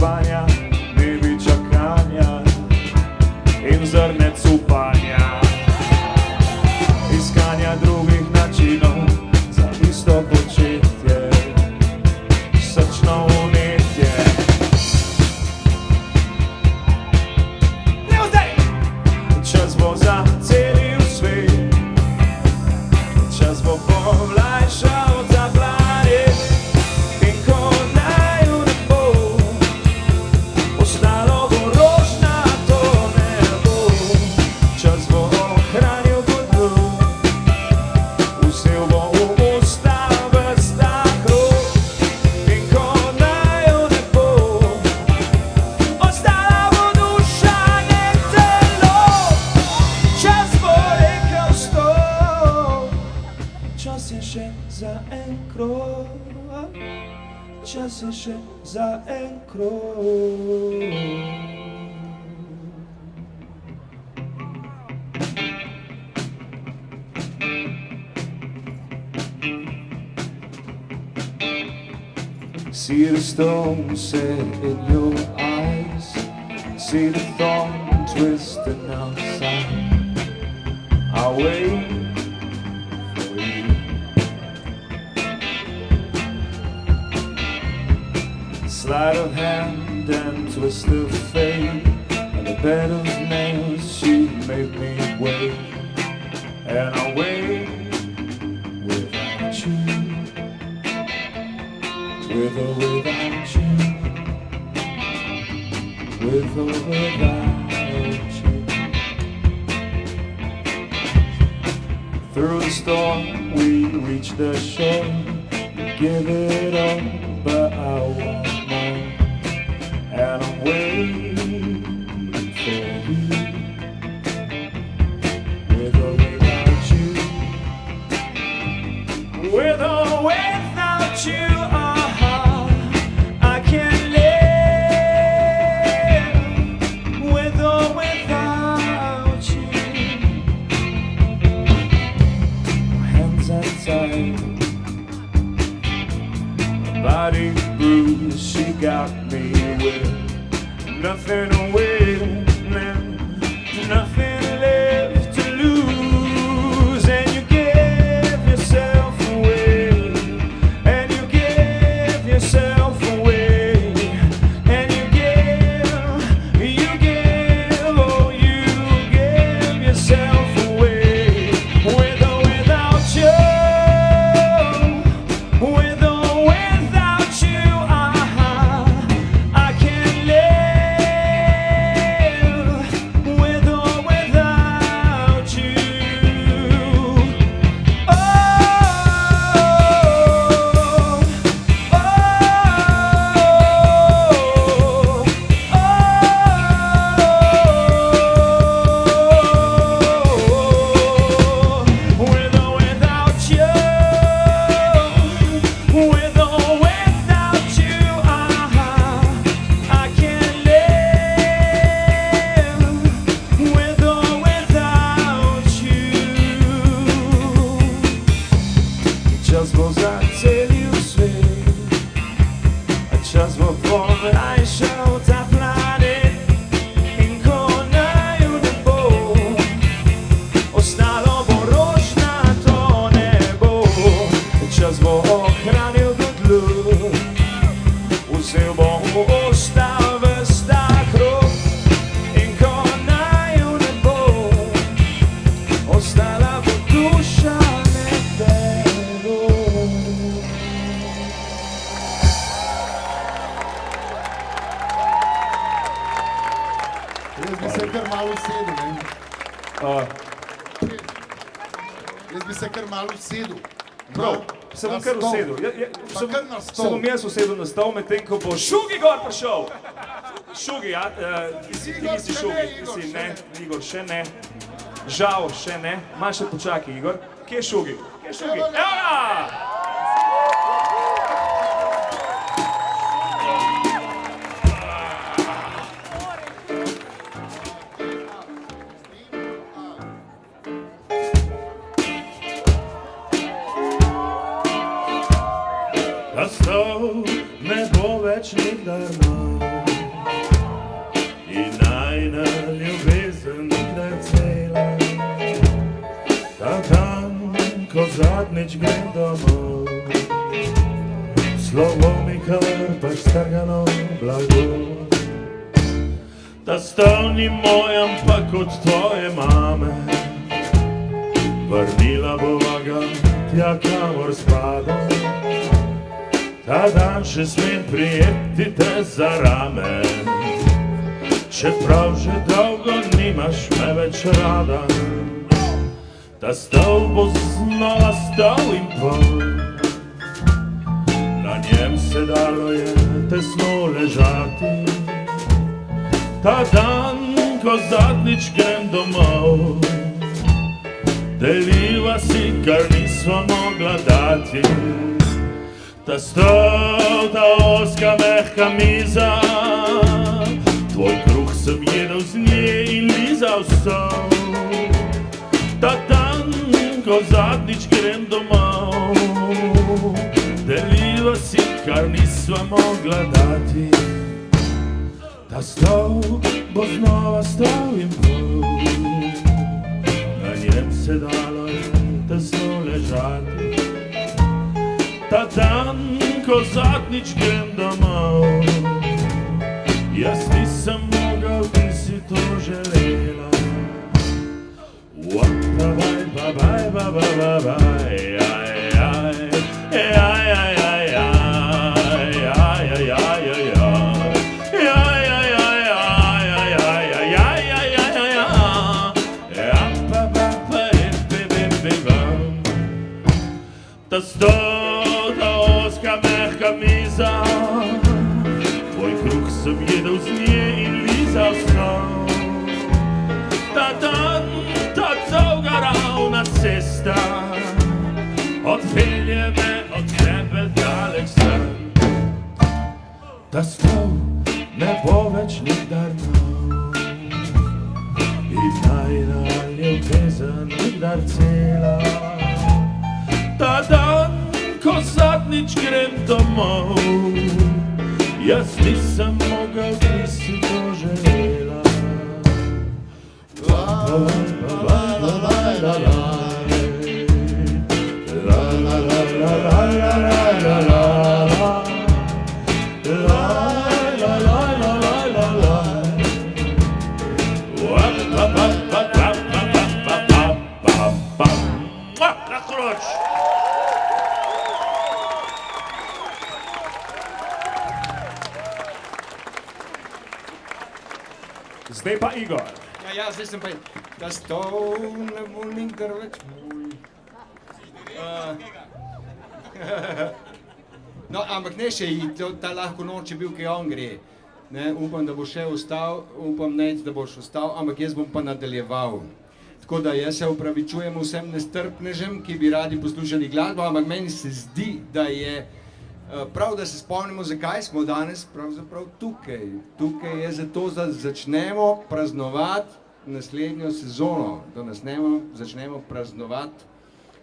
spanja, dnevi čakanja in zrnec upanja, iskanja drugih načinov za isto početje, srčno unetje. Čas bo zacelil svet, čas bo povlajšal ta planet, in ko naju ne bo ostalo bo rožnato nebo, čas bo ohranil godlo, vzel bo v usta ves ta krog, in ko naju ne bo ostala bo duša, ne telo, čas bo rekel stop, čas je še za en krog, čas je še za en krog. See the stone set in your eyes, see the thorn twisting outside. I'll wait for you. Sleight of hand and twist of fate, and a bed of nails she made me wait, and I'll wait without you, with or without you, with or without you. Through the storm we reach the shore, give it all, but I want more, and I'm waiting for you, with or without you, with or without you. I can't live with or without you. My hands are tied, body bruised, she got me with nothing to win, nothing left to lose, and you give yourself away, and you give yourself away, and you give, oh, you give yourself away, with or without you, with or without you, I can't live with or without you. Oh, with or without you, with or without you, I can't live with or without you. Čas bo zacelil svet, čas bo povlajšal ta planet, in ko naju ne bo ostalo bo rožnato nebo, čas bo ohranil godlo, vzel bo v usta ves ta krog, in ko naju ne bo ostala bo duša, ne telo. Jaz bi se kar malo usedel, ne? Jaz bi se kar malo usedel. Prav, se bom kar usedel. Pa kar na Se stol. bom jaz usedel na stol, medtem ko bo Šugi gor prišel. Šugi, ja, ti nisi Igor, še Šugi, ne, ti Igor, si še ne, ne. Igor, še ne. Žal, še ne. Malo še počakaj, Igor. Kje je Šugi? Kje je Šugi? Evo ga! Nastol ne bo več nikdar nov. zadnjič grem domov. Slovo mi krpaš strgano blago. Ta stol ni moj, ampak od tvoje mame. Vrnila bova ga tja, kamor spada. Ta dan še smem prijeti te za rame. Čeprav že dolgo nimaš me več rada. Ta stol bo znova stol in pol. Na njem se dalo je tesno ležati. Ta dan, ko zadnjič grem domov, deliva si, kar nisva mogla dati. Ta stol, ta ozka mehka miza, tvoj kruh sem jedel z nje in lizal sol. Ta dan, ko zadnjič grem domov, deliva si, kar nisva mogla dati. Ta stol bo znova stol in pol. Na njem se dalo je tesno ležati. Ta dan, ko zadnjič grem domov, jaz nisem mogel, ti si to želela. Wap-a-baj, ba-baj, ba-ba-ba-baj, aj-aj, aj-aj-aj-aj, aj-aj-aj-aj-aj. Ta stol, ta ozka mehka miza, tvoj kruh sem jedel z nje in lizal sol. Ta dan, ta dolga ravna cesta, odpelje me od tebe dalek stran. Ta stol ne bo več nikdar nov in najina ljubezen nikdar cela. Ta dan, ko zadnjič grem domov, jaz nisem mogel, ti si to želela. Zdaj pa Igor. Ja, zdaj sem pa... Ta stol ne bo nikdar več moj. No, ampak ne še iti, ta lahko noč je bil, ki on gre. Upam, da bo še ostal, upam nec, da boš ostal, ampak jaz bom pa nadaljeval. Tako da jaz se opravičujem vsem nestrpnežem, ki bi radi poslušali glasbo, ampak meni se zdi, da je prav, da se spomnimo, zakaj smo danes pravzaprav tukaj. Tukaj je zato, da začnemo praznovati naslednjo sezono, da začnemo praznovati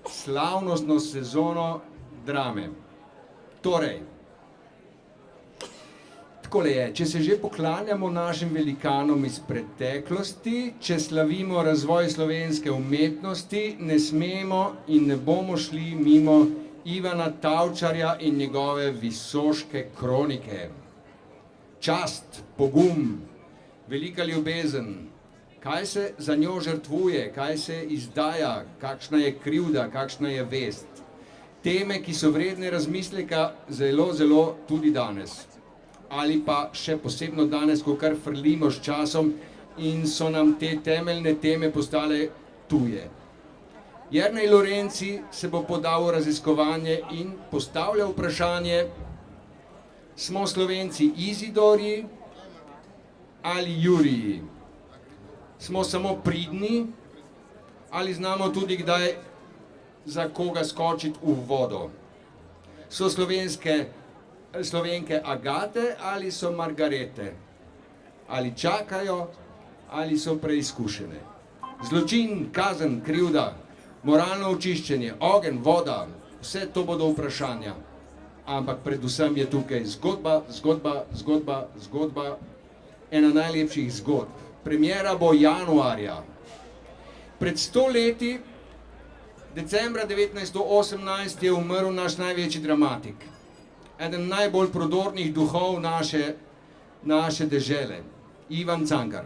slavnostno sezono drame. Torej, takole je, če se že poklanjamo našim velikanom iz preteklosti, če slavimo razvoj slovenske umetnosti, ne smemo in ne bomo šli mimo Ivana Tavčarja in njegove Visoške kronike. Čast, pogum, velika ljubezen, kaj se za njo žrtvuje, kaj se izdaja, kakšna je krivda, kakšna je vest. Teme, ki so vredne razmisleka zelo, zelo tudi danes. Ali pa še posebno danes, ko kar frlimo s časom in so nam te temeljne teme postale tuje. Jernej Lorenci se bo podal v raziskovanje in postavlja vprašanje, smo Slovenci Izidorji ali Juriji? Smo samo pridni ali znamo tudi kdaj za koga skočiti v vodo? So Slovenke Agate ali so Margarete? Ali čakajo ali so preizkušene? Zločin, kazen, krivda, moralno očiščenje, ogenj, voda, vse to bodo vprašanja. Ampak predvsem je tukaj zgodba, zgodba, zgodba, zgodba, ena najlepših zgodb. Premiera bo januarja. Pred 100 leti Decembra 1918 je umrl naš največji dramatik, eden najbolj prodornih duhov naše dežele, Ivan Cankar.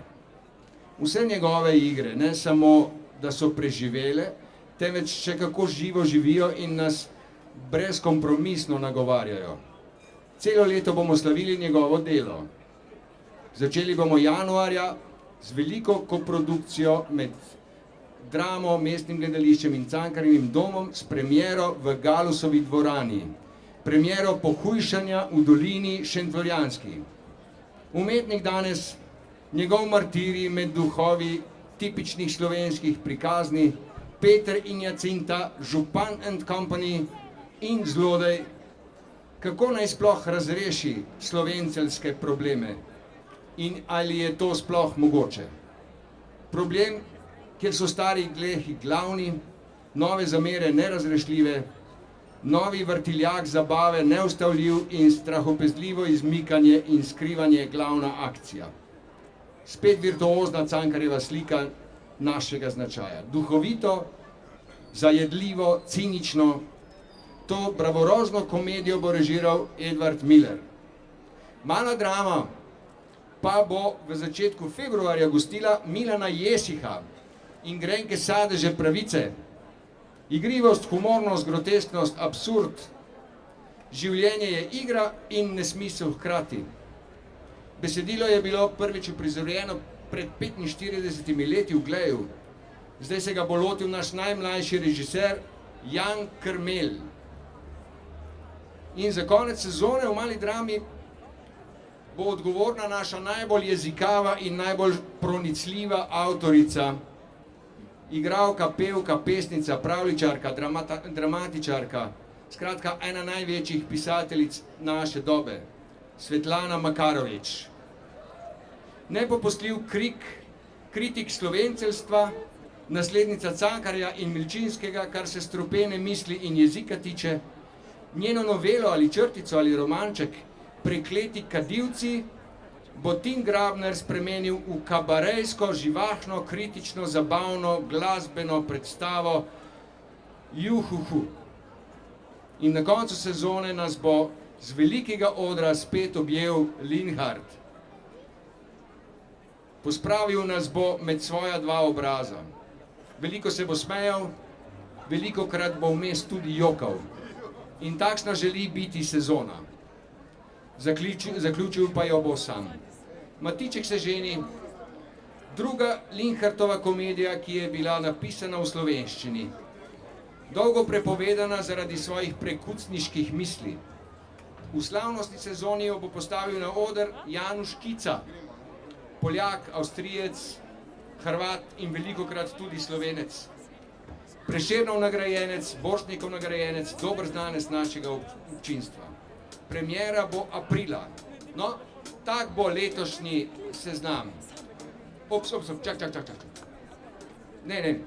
Vse njegove igre, ne samo, da so preživele, temveč še kako živo živijo in nas brezkompromisno nagovarjajo. Celo leto bomo slavili njegovo delo. Začeli bomo januarja z veliko koprodukcijo med Dramo, Mestnim gledališčem in Cankarjevim domom s premiero v Galusovi dvorani. Premiero Pohujšanja v dolini Šentflorjanski. Umetnik danes, njegov martirij med duhovi tipičnih slovenskih prikazni, Peter in Jacinta, Župan and Company in zlodej, kako naj sploh razreši slovenceljske probleme in ali je to sploh mogoče. Problem, kjer so stari grehi glavni, nove zamere nerazrešljive, novi vrtiljak zabave neustavljiv in strahopezljivo izmikanje in skrivanje glavna akcija. Spet virtuozna Cankarjeva slika našega značaja. Duhovito, zajedljivo, cinično, to bravorozno komedijo bo režiral Edvard Miller. Mala drama pa bo v začetku februarja gostila Milana Jesiha in grenke sadeže pravice. Igrivost, humornost, grotesknost, absurd. Življenje je igra in nesmisel hkrati. Besedilo je bilo prvič uprizorjeno pred 45 leti v Gleju. Zdaj se ga bo lotil naš najmlajši režiser Jan Krmelj. In za konec sezone v Mali drami bo odgovorna naša najbolj jezikava in najbolj pronicljiva avtorica, igralka, pevka, pesnica, pravljičarka, dramatičarka, skratka ena največjih pisateljic naše dobe, Svetlana Makarovič. Nepopustljiv kritik slovenceljstva, naslednica Cankarja in Milčinskega, kar se strupene misli in jezika tiče, njeno novelo ali črtico ali romanček Prekleti kadilci bo Tim Grabner spremenil v kabarejsko, živahno, kritično, zabavno, glasbeno predstavo Juhuhu. In na koncu sezone nas bo z velikega odra spet objel Linhart. Pospravil nas bo med svoja dva obraza. Veliko se bo smejal, velikokrat bo vmes tudi jokal. In takšna želi biti sezona. Zaključil pa jo bo sam. Matiček se ženi, druga Linhartova komedija, ki je bila napisana v slovenščini. Dolgo prepovedana zaradi svojih prekucniških misli. V slavnostni sezoni jo bo postavil na oder Januš Kica, Poljak, Avstrijec, Hrvat in velikokrat tudi Slovenec. Prešernov nagrajenec, Borštnikov nagrajenec, dober znanec našega občinstva. Premiera bo aprila. No, tak bo letošnji seznam. Čak. Ne,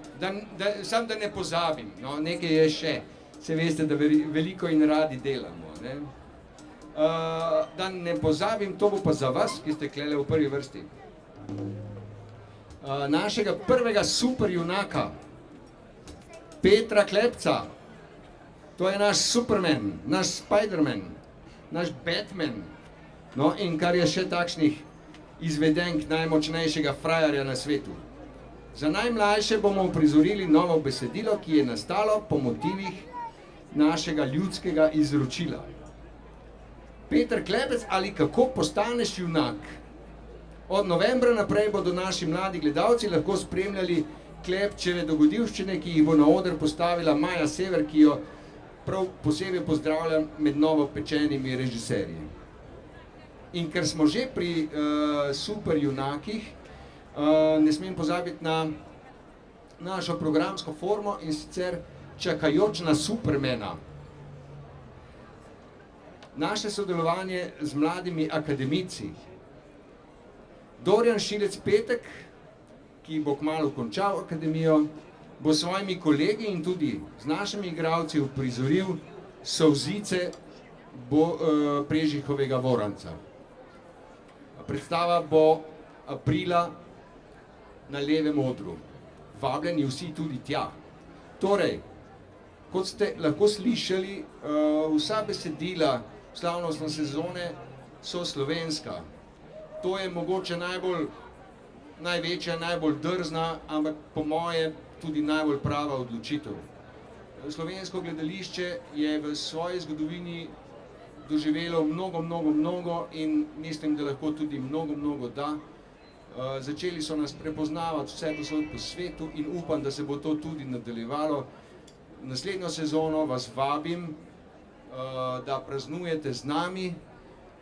sam da ne pozabim, no, nekaj je še. Se veste, da veliko in radi delamo, ne. Da ne pozabim, to bo pa za vas, ki ste klele v prvi vrsti. Našega prvega superjunaka, Petra Klepca. To je naš Superman, naš Spiderman, naš Batman, no in kar je še takšnih izvedenk najmočnejšega frajarja na svetu. Za najmlajše bomo uprizorili novo besedilo, ki je nastalo po motivih našega ljudskega izročila. Peter Klepec ali kako postaneš junak. Od novembra naprej bodo naši mladi gledalci lahko spremljali Klepčeve dogodivščine, ki jih bo na oder postavila Maja Sever, ki jo prav posebej pozdravljam med novopečenimi režiserji. In ker smo že pri superjunakih, ne smem pozabiti na našo programsko formo in sicer Čakajoč na Supermana. Naše sodelovanje z mladimi akademici. Dorjan Šilec Petek, ki bo kmalu končal akademijo, bo s svojimi kolegi in tudi z našimi igralci uprizoril Solzice Prežihovega Voranca. Predstava bo aprila na Levem odru. Vabljeni vsi tudi tja. Torej, Kot ste lahko slišali, vsa besedila slavnostne sezone so slovenska. To je mogoče največja, najbolj drzna, ampak po moje tudi najbolj prava odločitev. Slovensko gledališče je v svoji zgodovini doživelo mnogo in mislim, da lahko tudi mnogo da. Začeli so nas prepoznavati vse posod po svetu in upam, da se bo to tudi nadaljevalo. Naslednjo sezono vas vabim, da praznujete z nami.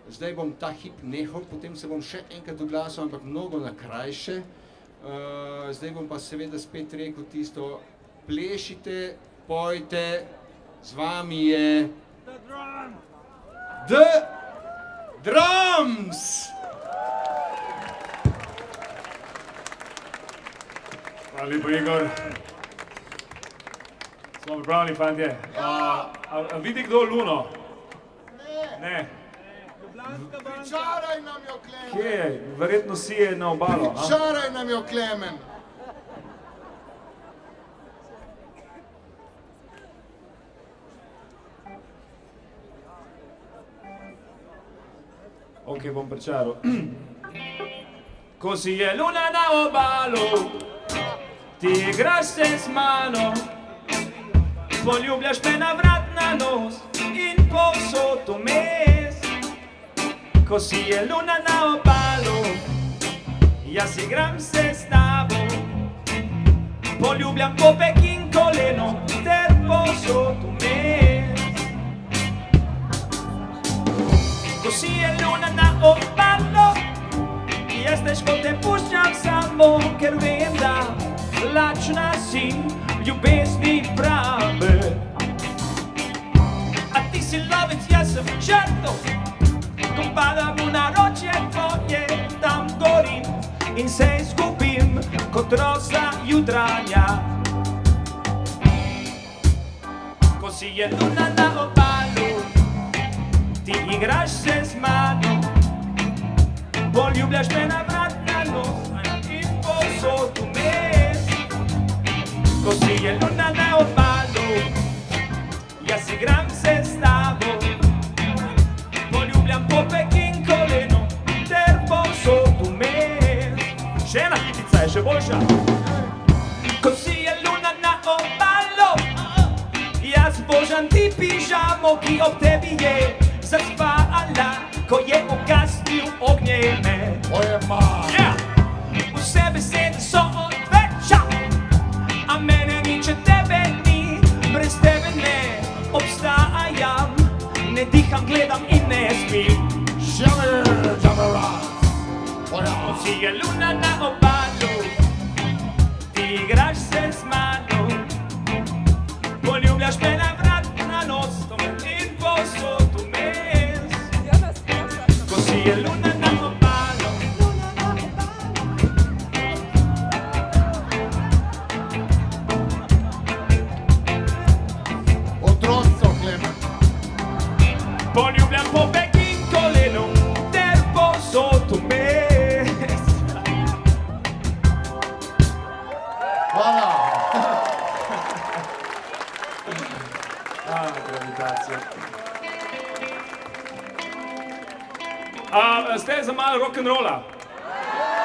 Zdaj bom ta hip nehal, potem se bom še enkrat oglasil, ampak mnogo na krajše. Zdaj bom pa seveda spet rekel tisto, plešite, pojte, z vami je The Drums! Hvala lepo, Igor. Smo pripravljeni, fantje. A vidi kdo Luno? Ne. Pričaraj nam jo, Klemen! Kje je? Verjetno si je na obalo. Pričaraj nam jo, Klemen! Ok, bom pričaral. Ko si je luna na obalu, ti igraš se z mano, poljubljaš me na vrat, na nos in povsod vmes. Ko si je luna na obalu, jaz igram se s tabo, poljubljam popek in koleno ter povsod vmes. Ko si je luna na obalu, jaz težko te puščam samo, ker vem, da lačna si ljubezni prave. A ti si lovec, jaz sem žrtev, ko padam v naročje tvoje, tam gorim in se izgubim kot roza jutranja. Ko si je luna na obalu, ti igraš se z mano, poljubljaš me na vrat, na nos in povsod vmes. Ko si je luna na obalu, jaz igram se s tabo, poljubljam popek in koleno ter povsod vmes. Še ena hitica je še boljša. Ko si je luna na obalu, jaz božam ti pižamo, ki ob tebi je zaspala, ko je ugasnil ognjeme. Oje ma! Vse besede so odveča, a mene ni, če tebe ni, brez tebe ne obstajam, ne diham, gledam in ne spim. Ko si je luna na obalu, ti igraš se z mano, poljubljaš me na vrat, na nos in povsod vmes. Ko si je luna na obalu, Otroci so, Klemen! poljubljam popek in koleno ter povsod vmes. Hvala! Gravitacija. Ste za malo rock'n'rolla?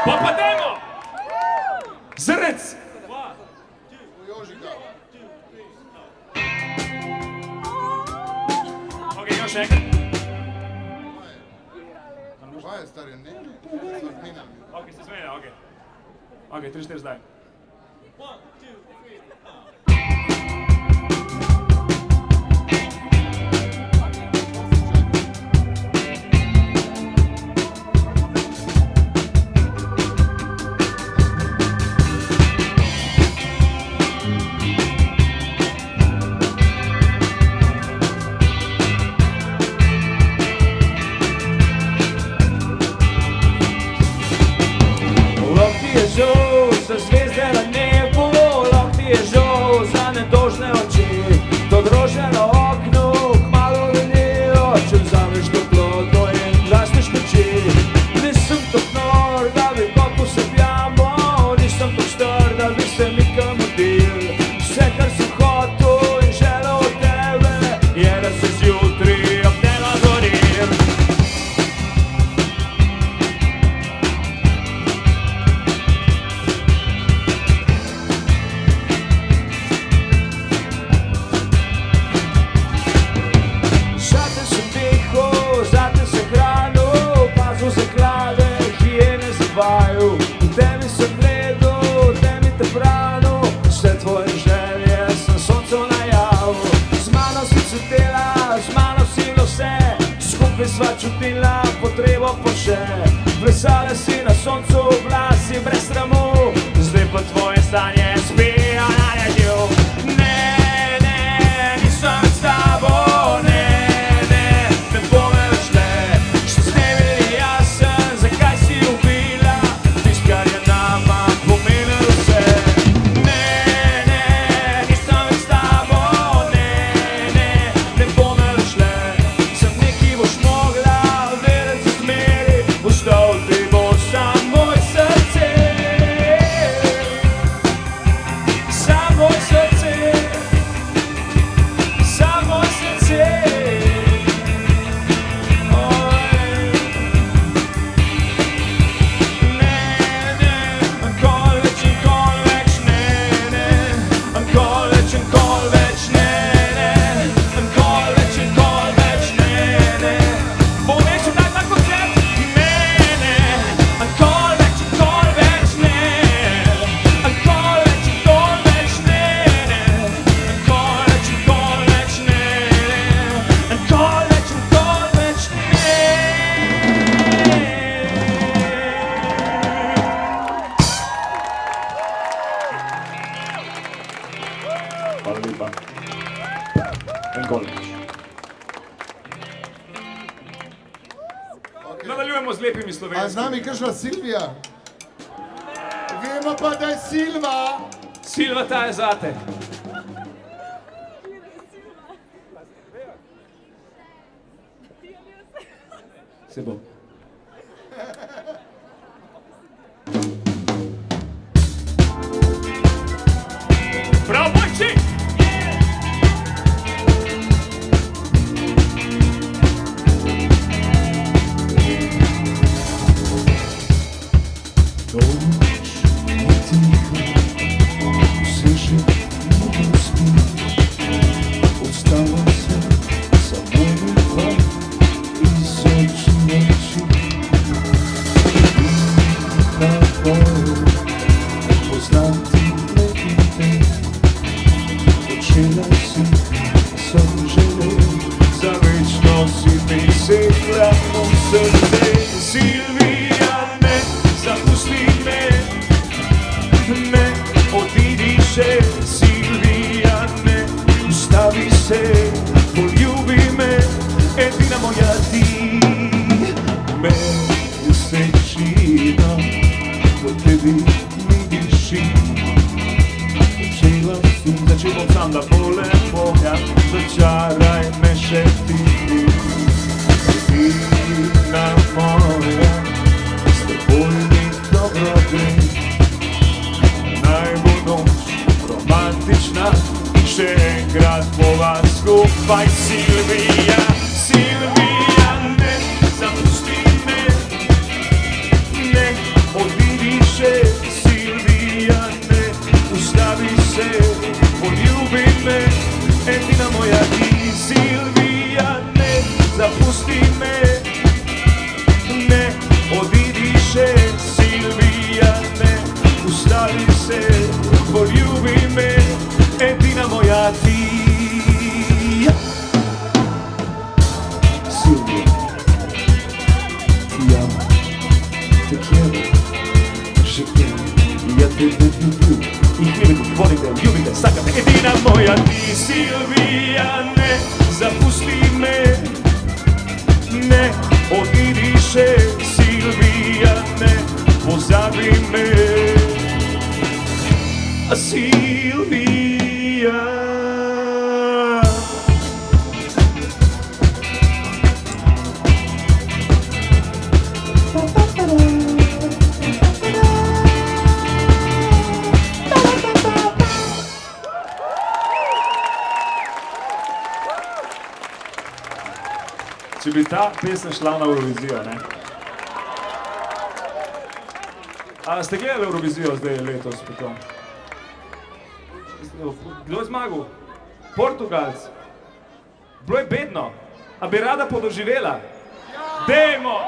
Pa dajmo! Zrec! Jožika! Ok, još nekaj. Kaj je, stari, ne? Sladmina. Ok, se zmenja, ok. Ok, 3-4 zdaj. Lov ti je žal za zvezde na nebu, sva čutila potrebo po še. Plesala si na soncu, oblasi brez sramu, zdaj pa tvoje stanje spija na nedju. Ne, ne, nisem s tabo, ne, ne, ne bo me več le. Še s ne bili jasen, zakaj si ubila tisto, kar je nama pomenilo vse. Ne, ne, nisem več s tabo, ne, ne, ne bo me več le. Sem nekaj boš mogla vedeti z zmeri, ostal ti bo sam moj srce. Sam moj srce. Sam moj srce. Ne, ne, nikoli več, ne, ne, nikoli več, ne, ne, nikoli več, ne, ne. Bom večer tak na koncert? Ne, ne, nikoli več, ne, nikoli več, ne, ne, nikoli več, ne, nikoli več, ne, nikoli več, ne. Hvala lepa. Enkolič. Nadaljujemo z lepimi A z slovenskimi. nami kakšna Silvija? Vemo pa, da je Silva. Silva, ta je zate. Se bo. Bravo, Bojči! Noč je tiha, vse že ne spi. Ostala sem samo dva iz oči v oči. Na boju poznam ti nekaj, počela si, sem želel, za večno si mi sekla v srce. Silvija, ne zapusti me, ne odidi še. Silvija, ne ustavi se, poljubi me, edina moja ti. Mesečina po tebi mi diši. Počela si, začel bom sam, da bolem Boga, začaraj me še ti. Edina moja, s teboj mi dobro gre. Naj bo noč romantična, še enkrat bova skupaj. Silvija, Silvija, ne zapusti me, ne odidi še. Silvija, ne ustavi se, poljubi me, edina moja ti. Silvija, ne zapusti me, ne odidi še. Silvija, ne ustavi se, poljubi me, edina moja ti. Silvija, ti amo, te quiero, že quiero, ja te ljubil, ih ljubite, volite, ljubite, sakate, edina moja ti. Silvija, ne zapusti me, ne odidi še. Silvija, ne pozabi me. Silvija. Če bi ta pesem šla na Eurovizijo, ne? A ste gledali Eurovizijo zdaj letos potom? Kdo je zmagal? Portugalc. Bilo je bedno. A bi rada podoživela? Dejmo!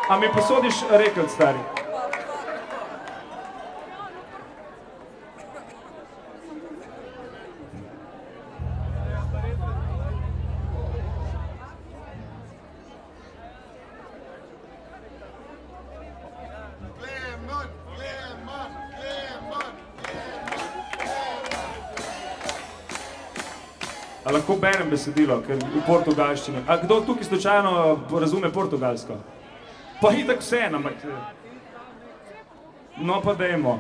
A mi posodiš rekel, stari? A lahko berem besedilo, ker v portugalščini. A kdo tukaj slučajno razume portugalsko? Pa itak vse, ampak... No pa dajmo.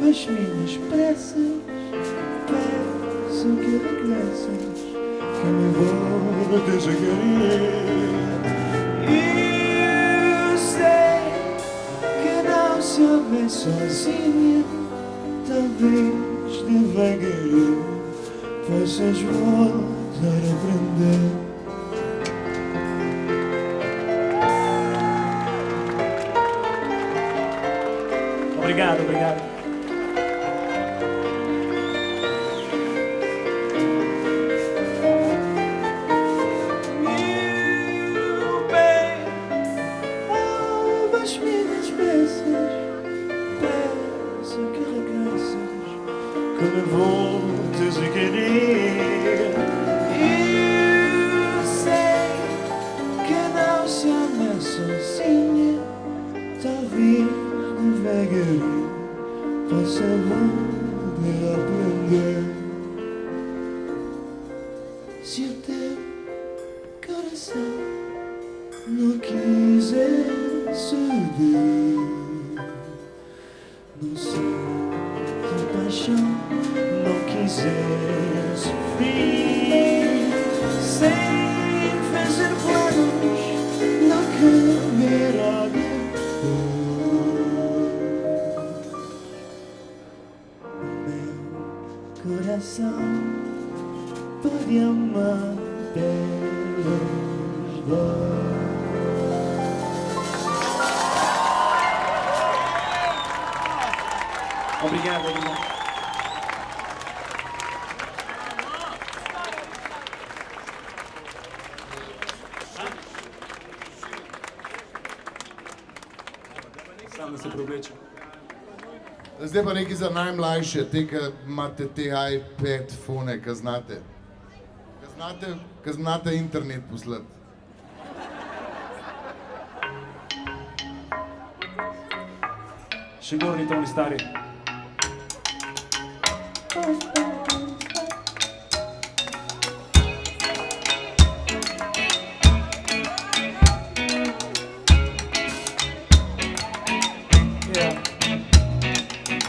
As minhas pressas, peço que regresses, que me voltes a querer. Eu sei que não se ouve sozinha, talvez devagarinho possas voltar a aprender. Obrigado, obrigado. As minhas peças, peço que regresses, que me voltes a querer. Eu sei que não se ama sozinha, talvez devagarinho possa voltar a aprender. Se o teu coração não quiser subir, não sinto paixão, não quiser sofrer, sem fazer planos, não caber alguém. O meu coração pode amar até os dois. Obrigado, obrigado. Sam da se preobleče. Zdaj pa nekaj za najmlajše, te, ki imate te iPad fone, ki znate internet poslati. Še gorni toni stari.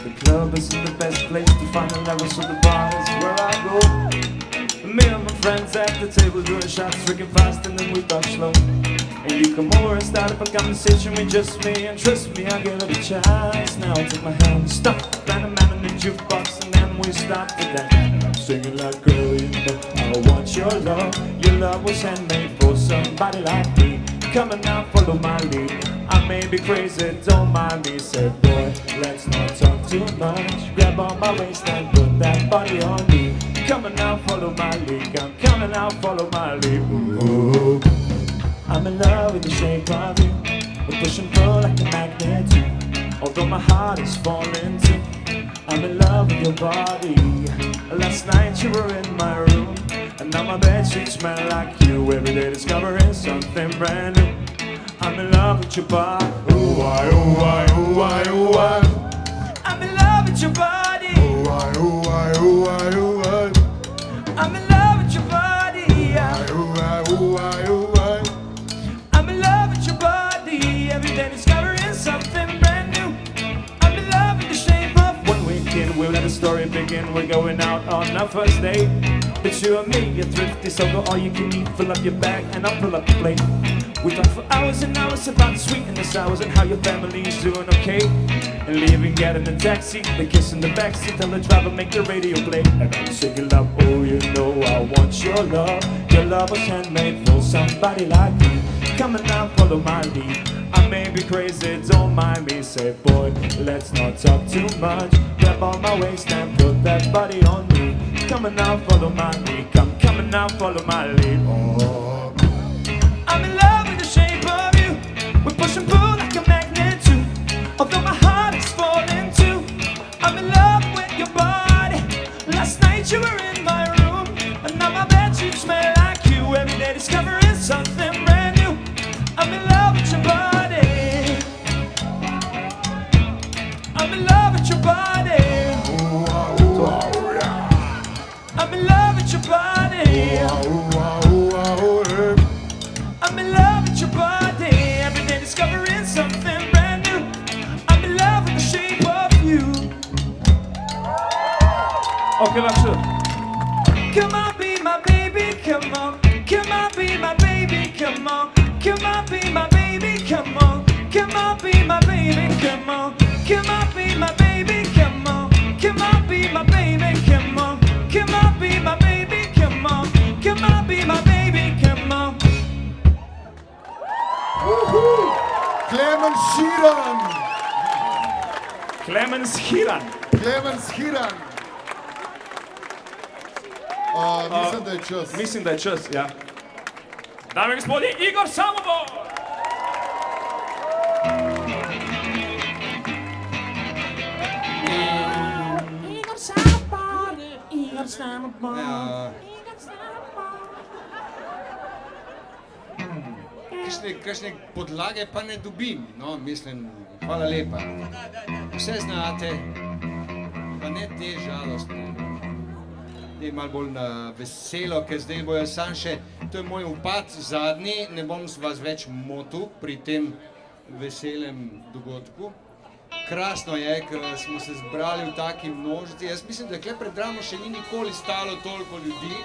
The club isn't the best place to find the levels, so the bar is where I go. Me and my friends at the table doing shots, drinking fast and then we talk slow. And you come over and start up a conversation with just me, and trust me, I'll give it a chance. Now take my hand, stop, find a man in the jukebox, and then we start to dance. And I'm singing like, girl, you know I want your love. Your love was handmade for somebody like me. Come on now, follow my lead. I may be crazy, don't mind me. Say, boy, let's not talk too much. Grab on my waist and put that body on me. Come on now, follow my lead. I'm coming now, follow my lead. Ooh. I'm in love with the shape of you. We push and pull like a magnet too. Although my heart is falling too. I'm in love with your body. Last night you were in my room, and now my bedsheets smell like you. Every day discovering something brand new. I'm in love with your body. Ooh, I, ooh, I, ooh, I, ooh, I. I'm in love with your body. Ooh, I, ooh, I, ooh, I, ooh, I. I'm in love with your body. Ooh, I, ooh, I, ooh, I. I'm in love with your body. Every day discovering something brand new. I'm in love with the shape of one weekend. We'll let the story begin. We're going out on our first date. It's you and me, you're thrifty, so go all you can eat. Fill up your bag and I'll fill up the plate. We talk for hours and hours about the sweet and the sours and how your family is doing okay. And leaving, getting a taxi, the kiss in the backseat, tell the driver make the radio play. And I'm singing love, oh you know I want your love. Your love was handmade for somebody like me. Come on now, follow my lead. I may be crazy, don't mind me. Say boy, let's not talk too much. Grab on my waist and put that body on me. Come on now, follow my lead. Come on now, follow my lead. Oh. I'm in love with the shape of you. We push and pull like a magnet too. Although my heart is falling too. I'm in love with your body. Last night you were in my room, and now my bedsheets smell like you. Every day discovering something brand new. I'm in love with your body. I'm in love with your body. I'm in love with your body. I'm in love with your body. Every day discovering something brand new. I'm in love with the shape of you. Okay, that's it. Come on, be my baby, come on. Come on, be my baby, come on. Come on, be my baby, come on. Come on, be my baby, come on. Come on, be my baby, come on. Come on, be my baby, come on. Come on, be my baby, come on. Come on, be my baby, come on. Clemens Schiran. Clemens Hiran. Clemens Schiran. Mislim da je čas. Mislim da je čas, ja. Dame i gospodje, Igor Samobor! Igor Samobor, Igor Samobor, Ja. Igor Samobor. Kakšne podlage pa ne dobim, no, mislim, hvala lepa. Vse znate, pa ne te žalostne. Ne malo bolj na veselo, ker zdaj bojo sam še, to je moj upad zadnji, ne bom vas več motil pri tem veselem dogodku. Krasno je, ker smo se zbrali v taki množici. Jaz mislim, da kle pred Dramo še ni nikoli stalo toliko ljudi.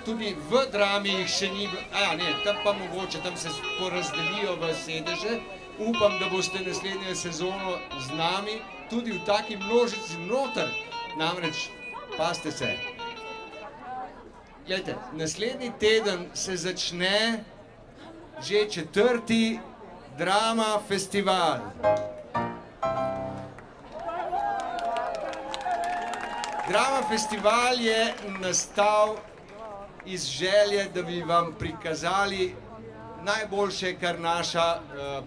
Tudi v Drami jih še ni bilo, ne, tam pa mogoče, tam se porazdelijo v sedeže. Upam, da boste naslednjo sezono z nami, tudi v taki množici noter. Namreč, pazite se. Glejte, naslednji teden se začne že 4. Drama festival. Drama festival je nastal iz želje, da bi vam prikazali najboljše, kar naša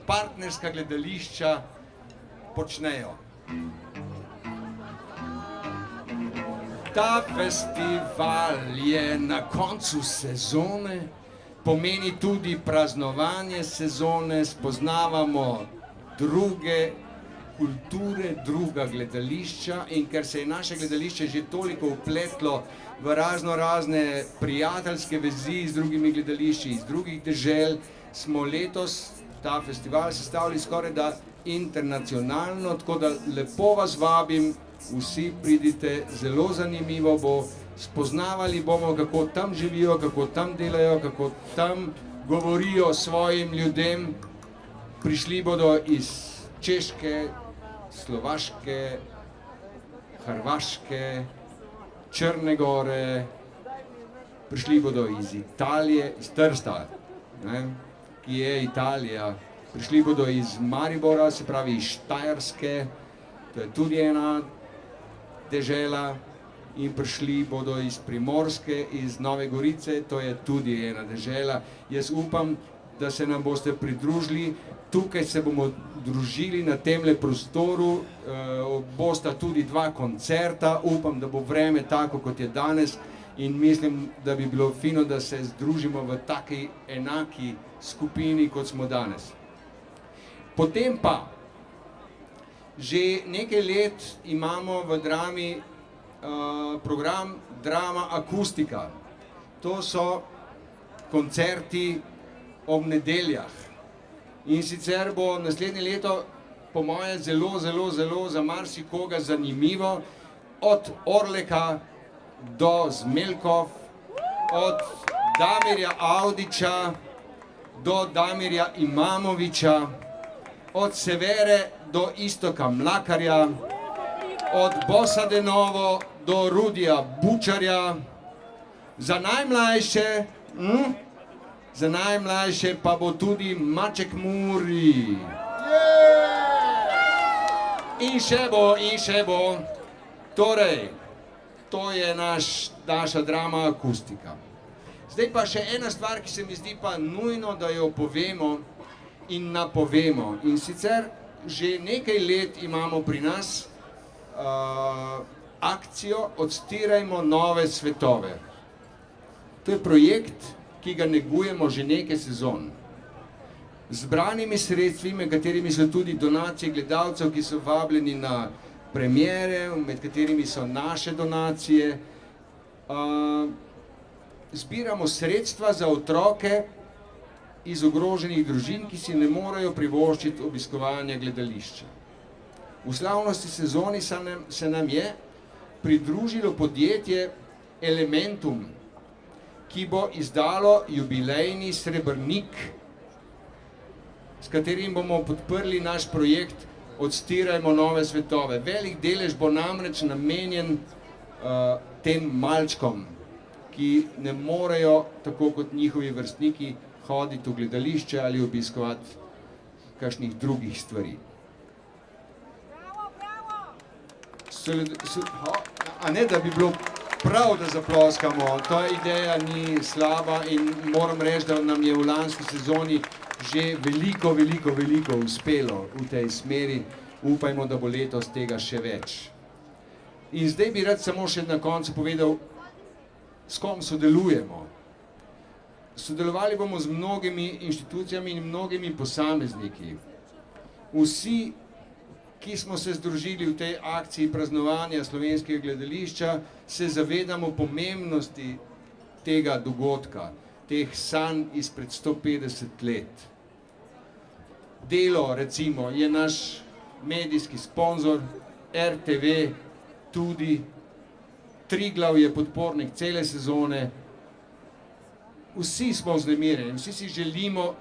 partnerska gledališča počnejo. Ta festival je na koncu sezone, pomeni tudi praznovanje sezone, spoznavamo druge kulture, druga gledališča, in ker se je naše gledališče že toliko vpletlo v razne prijateljske vezi z drugimi gledališči iz drugih dežel, smo letos ta festival sestavili skoraj da internacionalno, tako da lepo vas vabim, vsi pridite, zelo zanimivo bo, spoznavali bomo, kako tam živijo, kako tam delajo, kako tam govorijo svojim ljudem. Prišli bodo iz Češke, Slovaške, Hrvaške, Črne Gore, prišli bodo iz Italije, iz Trsta, ki je Italija, prišli bodo iz Maribora, se pravi iz Štajerske, to je tudi ena dežela, in prišli bodo iz Primorske, iz Nove Gorice, to je tudi ena dežela. Jaz upam, da se nam boste pridružili, tukaj se bomo družili na temle prostoru, bosta tudi 2 koncerta, upam, da bo vreme tako, kot je danes, in mislim, da bi bilo fino, da se združimo v taki enaki skupini, kot smo danes. Potem pa, že nekaj let imamo v Drami program Drama Akustika. To so koncerti ob nedeljah. In sicer bo naslednje leto, po moje, zelo za marsikoga zanimivo, od Orleka do Zmelkov, od Damirja Avdića do Damirja Imamoviča, od Severe do Istoka Mlakarja, od Bosa de Novo do Rudija Bučarja, za najmlajše pa bo tudi Maček Muri. In še bo. Torej, to je naša drama akustika. Zdaj pa še ena stvar, ki se mi zdi pa nujno, da jo povemo in napovemo. In sicer že nekaj let imamo pri nas akcijo Odstirajmo nove svetove. To je projekt, ki ga negujemo že nekaj sezon. Z zbranimi sredstvi, med katerimi so tudi donacije gledalcev, ki so vabljeni na premiere, med katerimi so naše donacije, zbiramo sredstva za otroke iz ogroženih družin, ki si ne morejo privoščiti obiskovanja gledališča. V slavnosti sezoni se nam je pridružilo podjetje Elementum, ki bo izdalo jubilejni srebrnik, s katerim bomo podprli naš projekt Odstirajmo nove svetove. Velik delež bo namreč namenjen tem malčkom, ki ne morejo, tako kot njihovi vrstniki, hoditi v gledališče ali obiskovati kakšnih drugih stvari. A ne, da bi bilo prav, da zaploskamo, ta ideja ni slaba in moram reči, da nam je v lanski sezoni že veliko uspelo v tej smeri. Upajmo, da bo letos tega še več. In zdaj bi rad samo še na koncu povedal, s kom sodelujemo. Sodelovali bomo z mnogimi inštitucijami in mnogimi posamezniki. Vsi, ki smo se združili v tej akciji praznovanja slovenskega gledališča, se zavedamo pomembnosti tega dogodka, teh sanj izpred 150 let. Delo, recimo, je naš medijski sponzor, RTV tudi, Triglav je podpornik cele sezone. Vsi smo vznemirjeni, vsi si želimo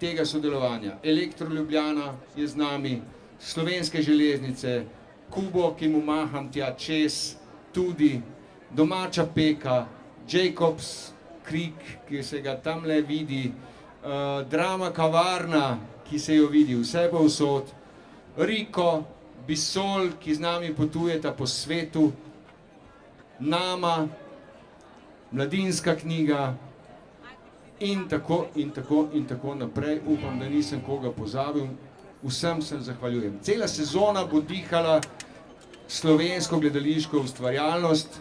tega sodelovanja. Elektro Ljubljana je z nami, Slovenske železnice, Kubo, ki mu maham tja čez, tudi domača peka, Jacobs Creek, ki se ga tamle vidi, Drama kavarna, ki se jo vidi vse povsod, Riko, Bisol, ki z nami potujeta po svetu, Nama, Mladinska knjiga in tako naprej. Upam, da nisem koga pozabil. Vsem se zahvaljujem. Cela sezona bo dihala slovensko gledališko ustvarjalnost.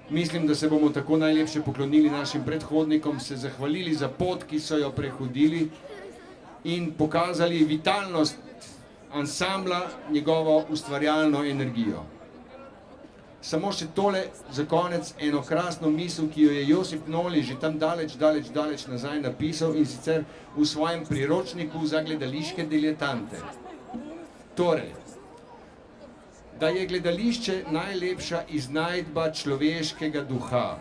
Mislim, da se bomo tako najlepše poklonili našim predhodnikom, se zahvalili za pot, ki so jo prehodili in pokazali vitalnost ansambla, njegovo ustvarjalno energijo. Samo še tole za konec, eno krasno misel, ki jo je Josip Noli že tam daleč nazaj napisal, in sicer v svojem priročniku za gledališke diletante. Torej, da je gledališče najlepša iznajdba človeškega duha,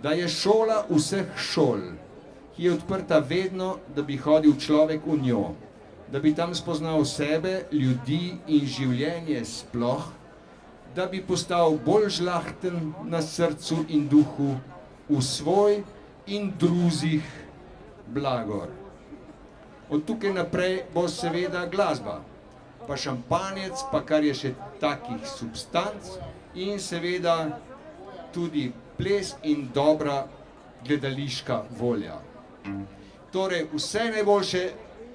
da je šola vseh šol, ki je odprta vedno, da bi hodil človek v njo, da bi tam spoznal sebe, ljudi in življenje sploh, da bi postal bolj žlahten na srcu in duhu, v svoj in drugih blagor. Od tukaj naprej bo seveda glasba, pa šampanjec, pa kar je še takih substanc in seveda tudi ples in dobra gledališka volja. Torej, vse najboljše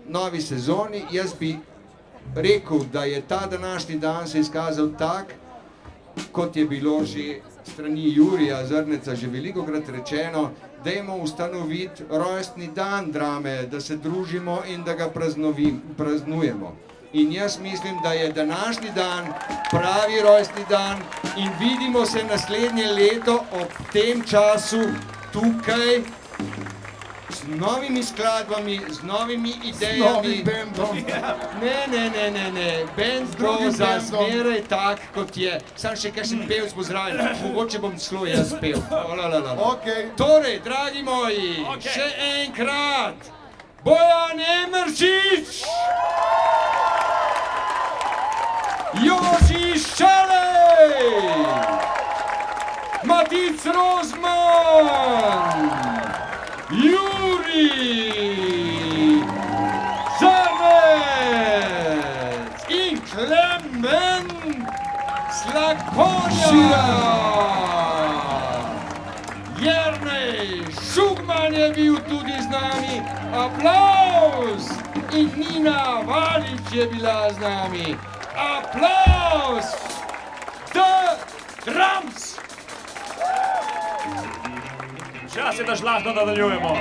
novi sezoni. Jaz bi rekel, da je ta današnji dan se izkazal tak, kot je bilo že strani Jurija Zrneca že velikokrat rečeno, dajmo ustanoviti rojstni dan drame, da se družimo in da ga praznujemo. In jaz mislim, da je današnji dan pravi rojstni dan in vidimo se naslednje leto ob tem času tukaj. z novimi skladbami, z novimi Novim idejami. bendom. Ne, bend bo drugim za bendom. zmeraj tak, kot je. Sam še kakšen pevc bo zraven, mogoče bom celo jaz pel. Okej. Torej, dragi moji, še enkrat, Bojan Emerčič, Joži Šalej, Matic Rozman, Juri Zamec in Klemen Slakonja. Jernej Šugman je bil tudi z nami. Aplavz! In Nina Valič je bila z nami. Aplavz! The Drums! Čas je, da žlahno nadaljujemo.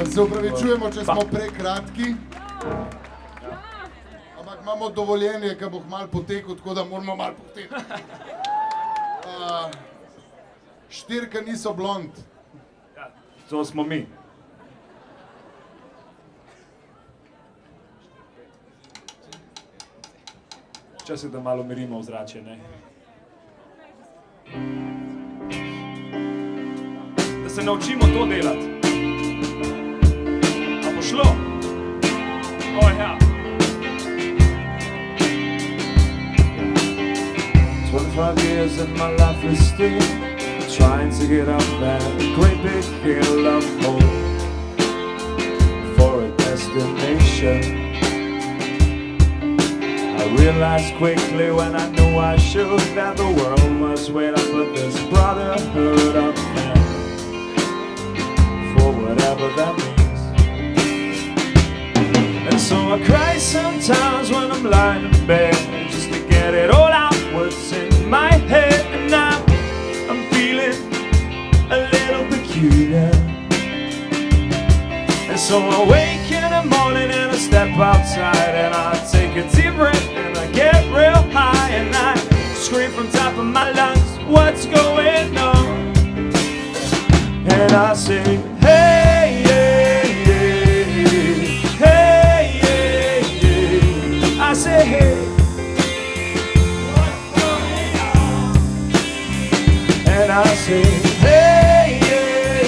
Se upravičujemo, če smo prekratki. Ampak imamo dovoljenje, ki bo malo potekel, tako da moramo malo potekel. Štirka niso blond. To smo mi. Čas je, da malo merimo ozračje, ne? Da se naučimo to delati. A bo šlo? O, ja. 25 years and my life is still trying to get up that great big hill of hope for a destination. I realized quickly when I knew I should that the world was made up of this brotherhood of men, for whatever that means. And so I cry sometimes when I'm lying in bed, just to get it all out what's in my head. And I'm feeling a little peculiar. And so I wake in the morning and I step outside and I take a deep breath and I get real high and I scream from top of my lungs, what's going on? And I say, hey, hey, hey, hey, hey, hey. I say, hey, what's going on? And I say, hey, hey,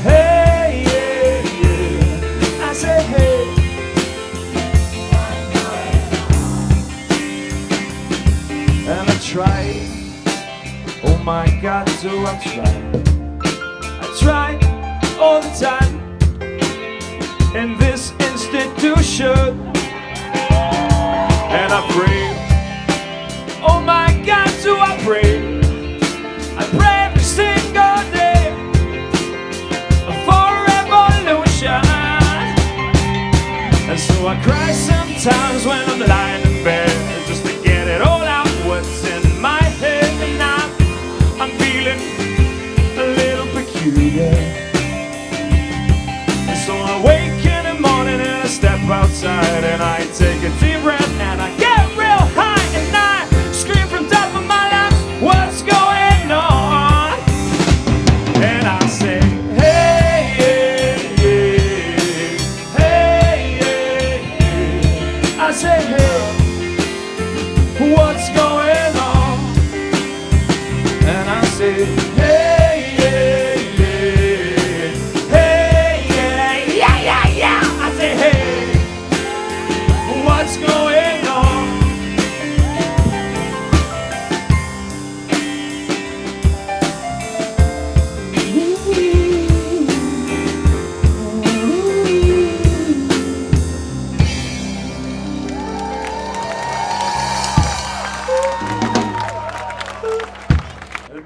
hey, hey, hey. I say, hey, and I try, oh my God, do I try all the time in this institution. And I pray, oh my God, do I pray every single day for revolution. And so I cry sometimes when I'm lying in bed, just to get it all out what's in my head. And I'm feeling a little peculiar. And so I wake in the morning and I step outside and I take a deep breath and I get real high and I scream from top of my lungs, what's going on? And I say, hey, hey, hey, hey, hey, hey. I say, hey, what's going on? And I say, hey, hey, hey, hey, yeah, yeah, yeah, yeah. I say, hey, what's going on?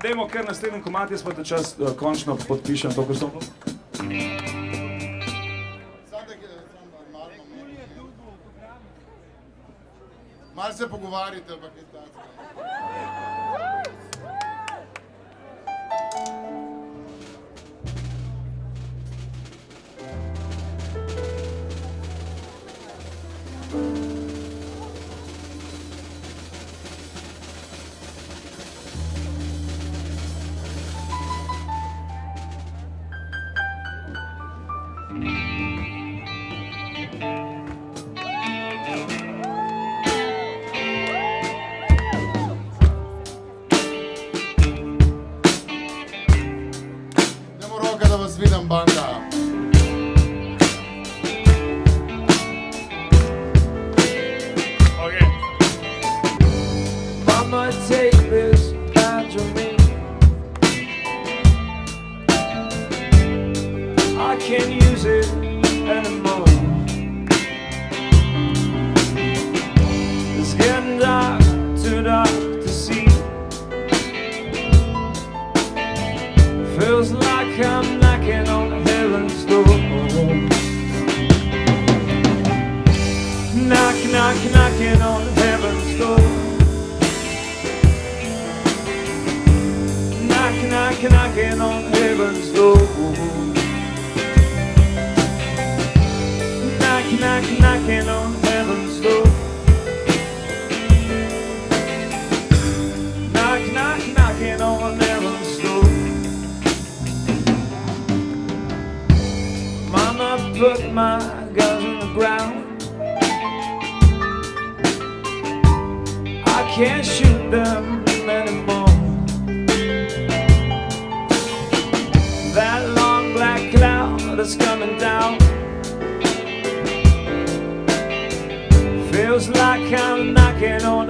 dajmo kar naslednji komad, jaz pa ta čas končno podpišem to, kar sem bilo. Malo se pogovarjate, ampak je tako. Da vas vidim, banda. Okay. Mama, take this badge of me. I can't use it anymore. It's getting dark, too dark to see. Feels like I'm knocking on heaven's door. Knock, knock, knocking on heaven's door. Knock, knock, knocking on heaven's door. Knock, knock, knocking on heaven's door. Knock, knock, knocking on heaven's door. Mama put my guns on the ground. I can't shoot them anymore. That long black cloud is coming down. Feels like I'm knocking on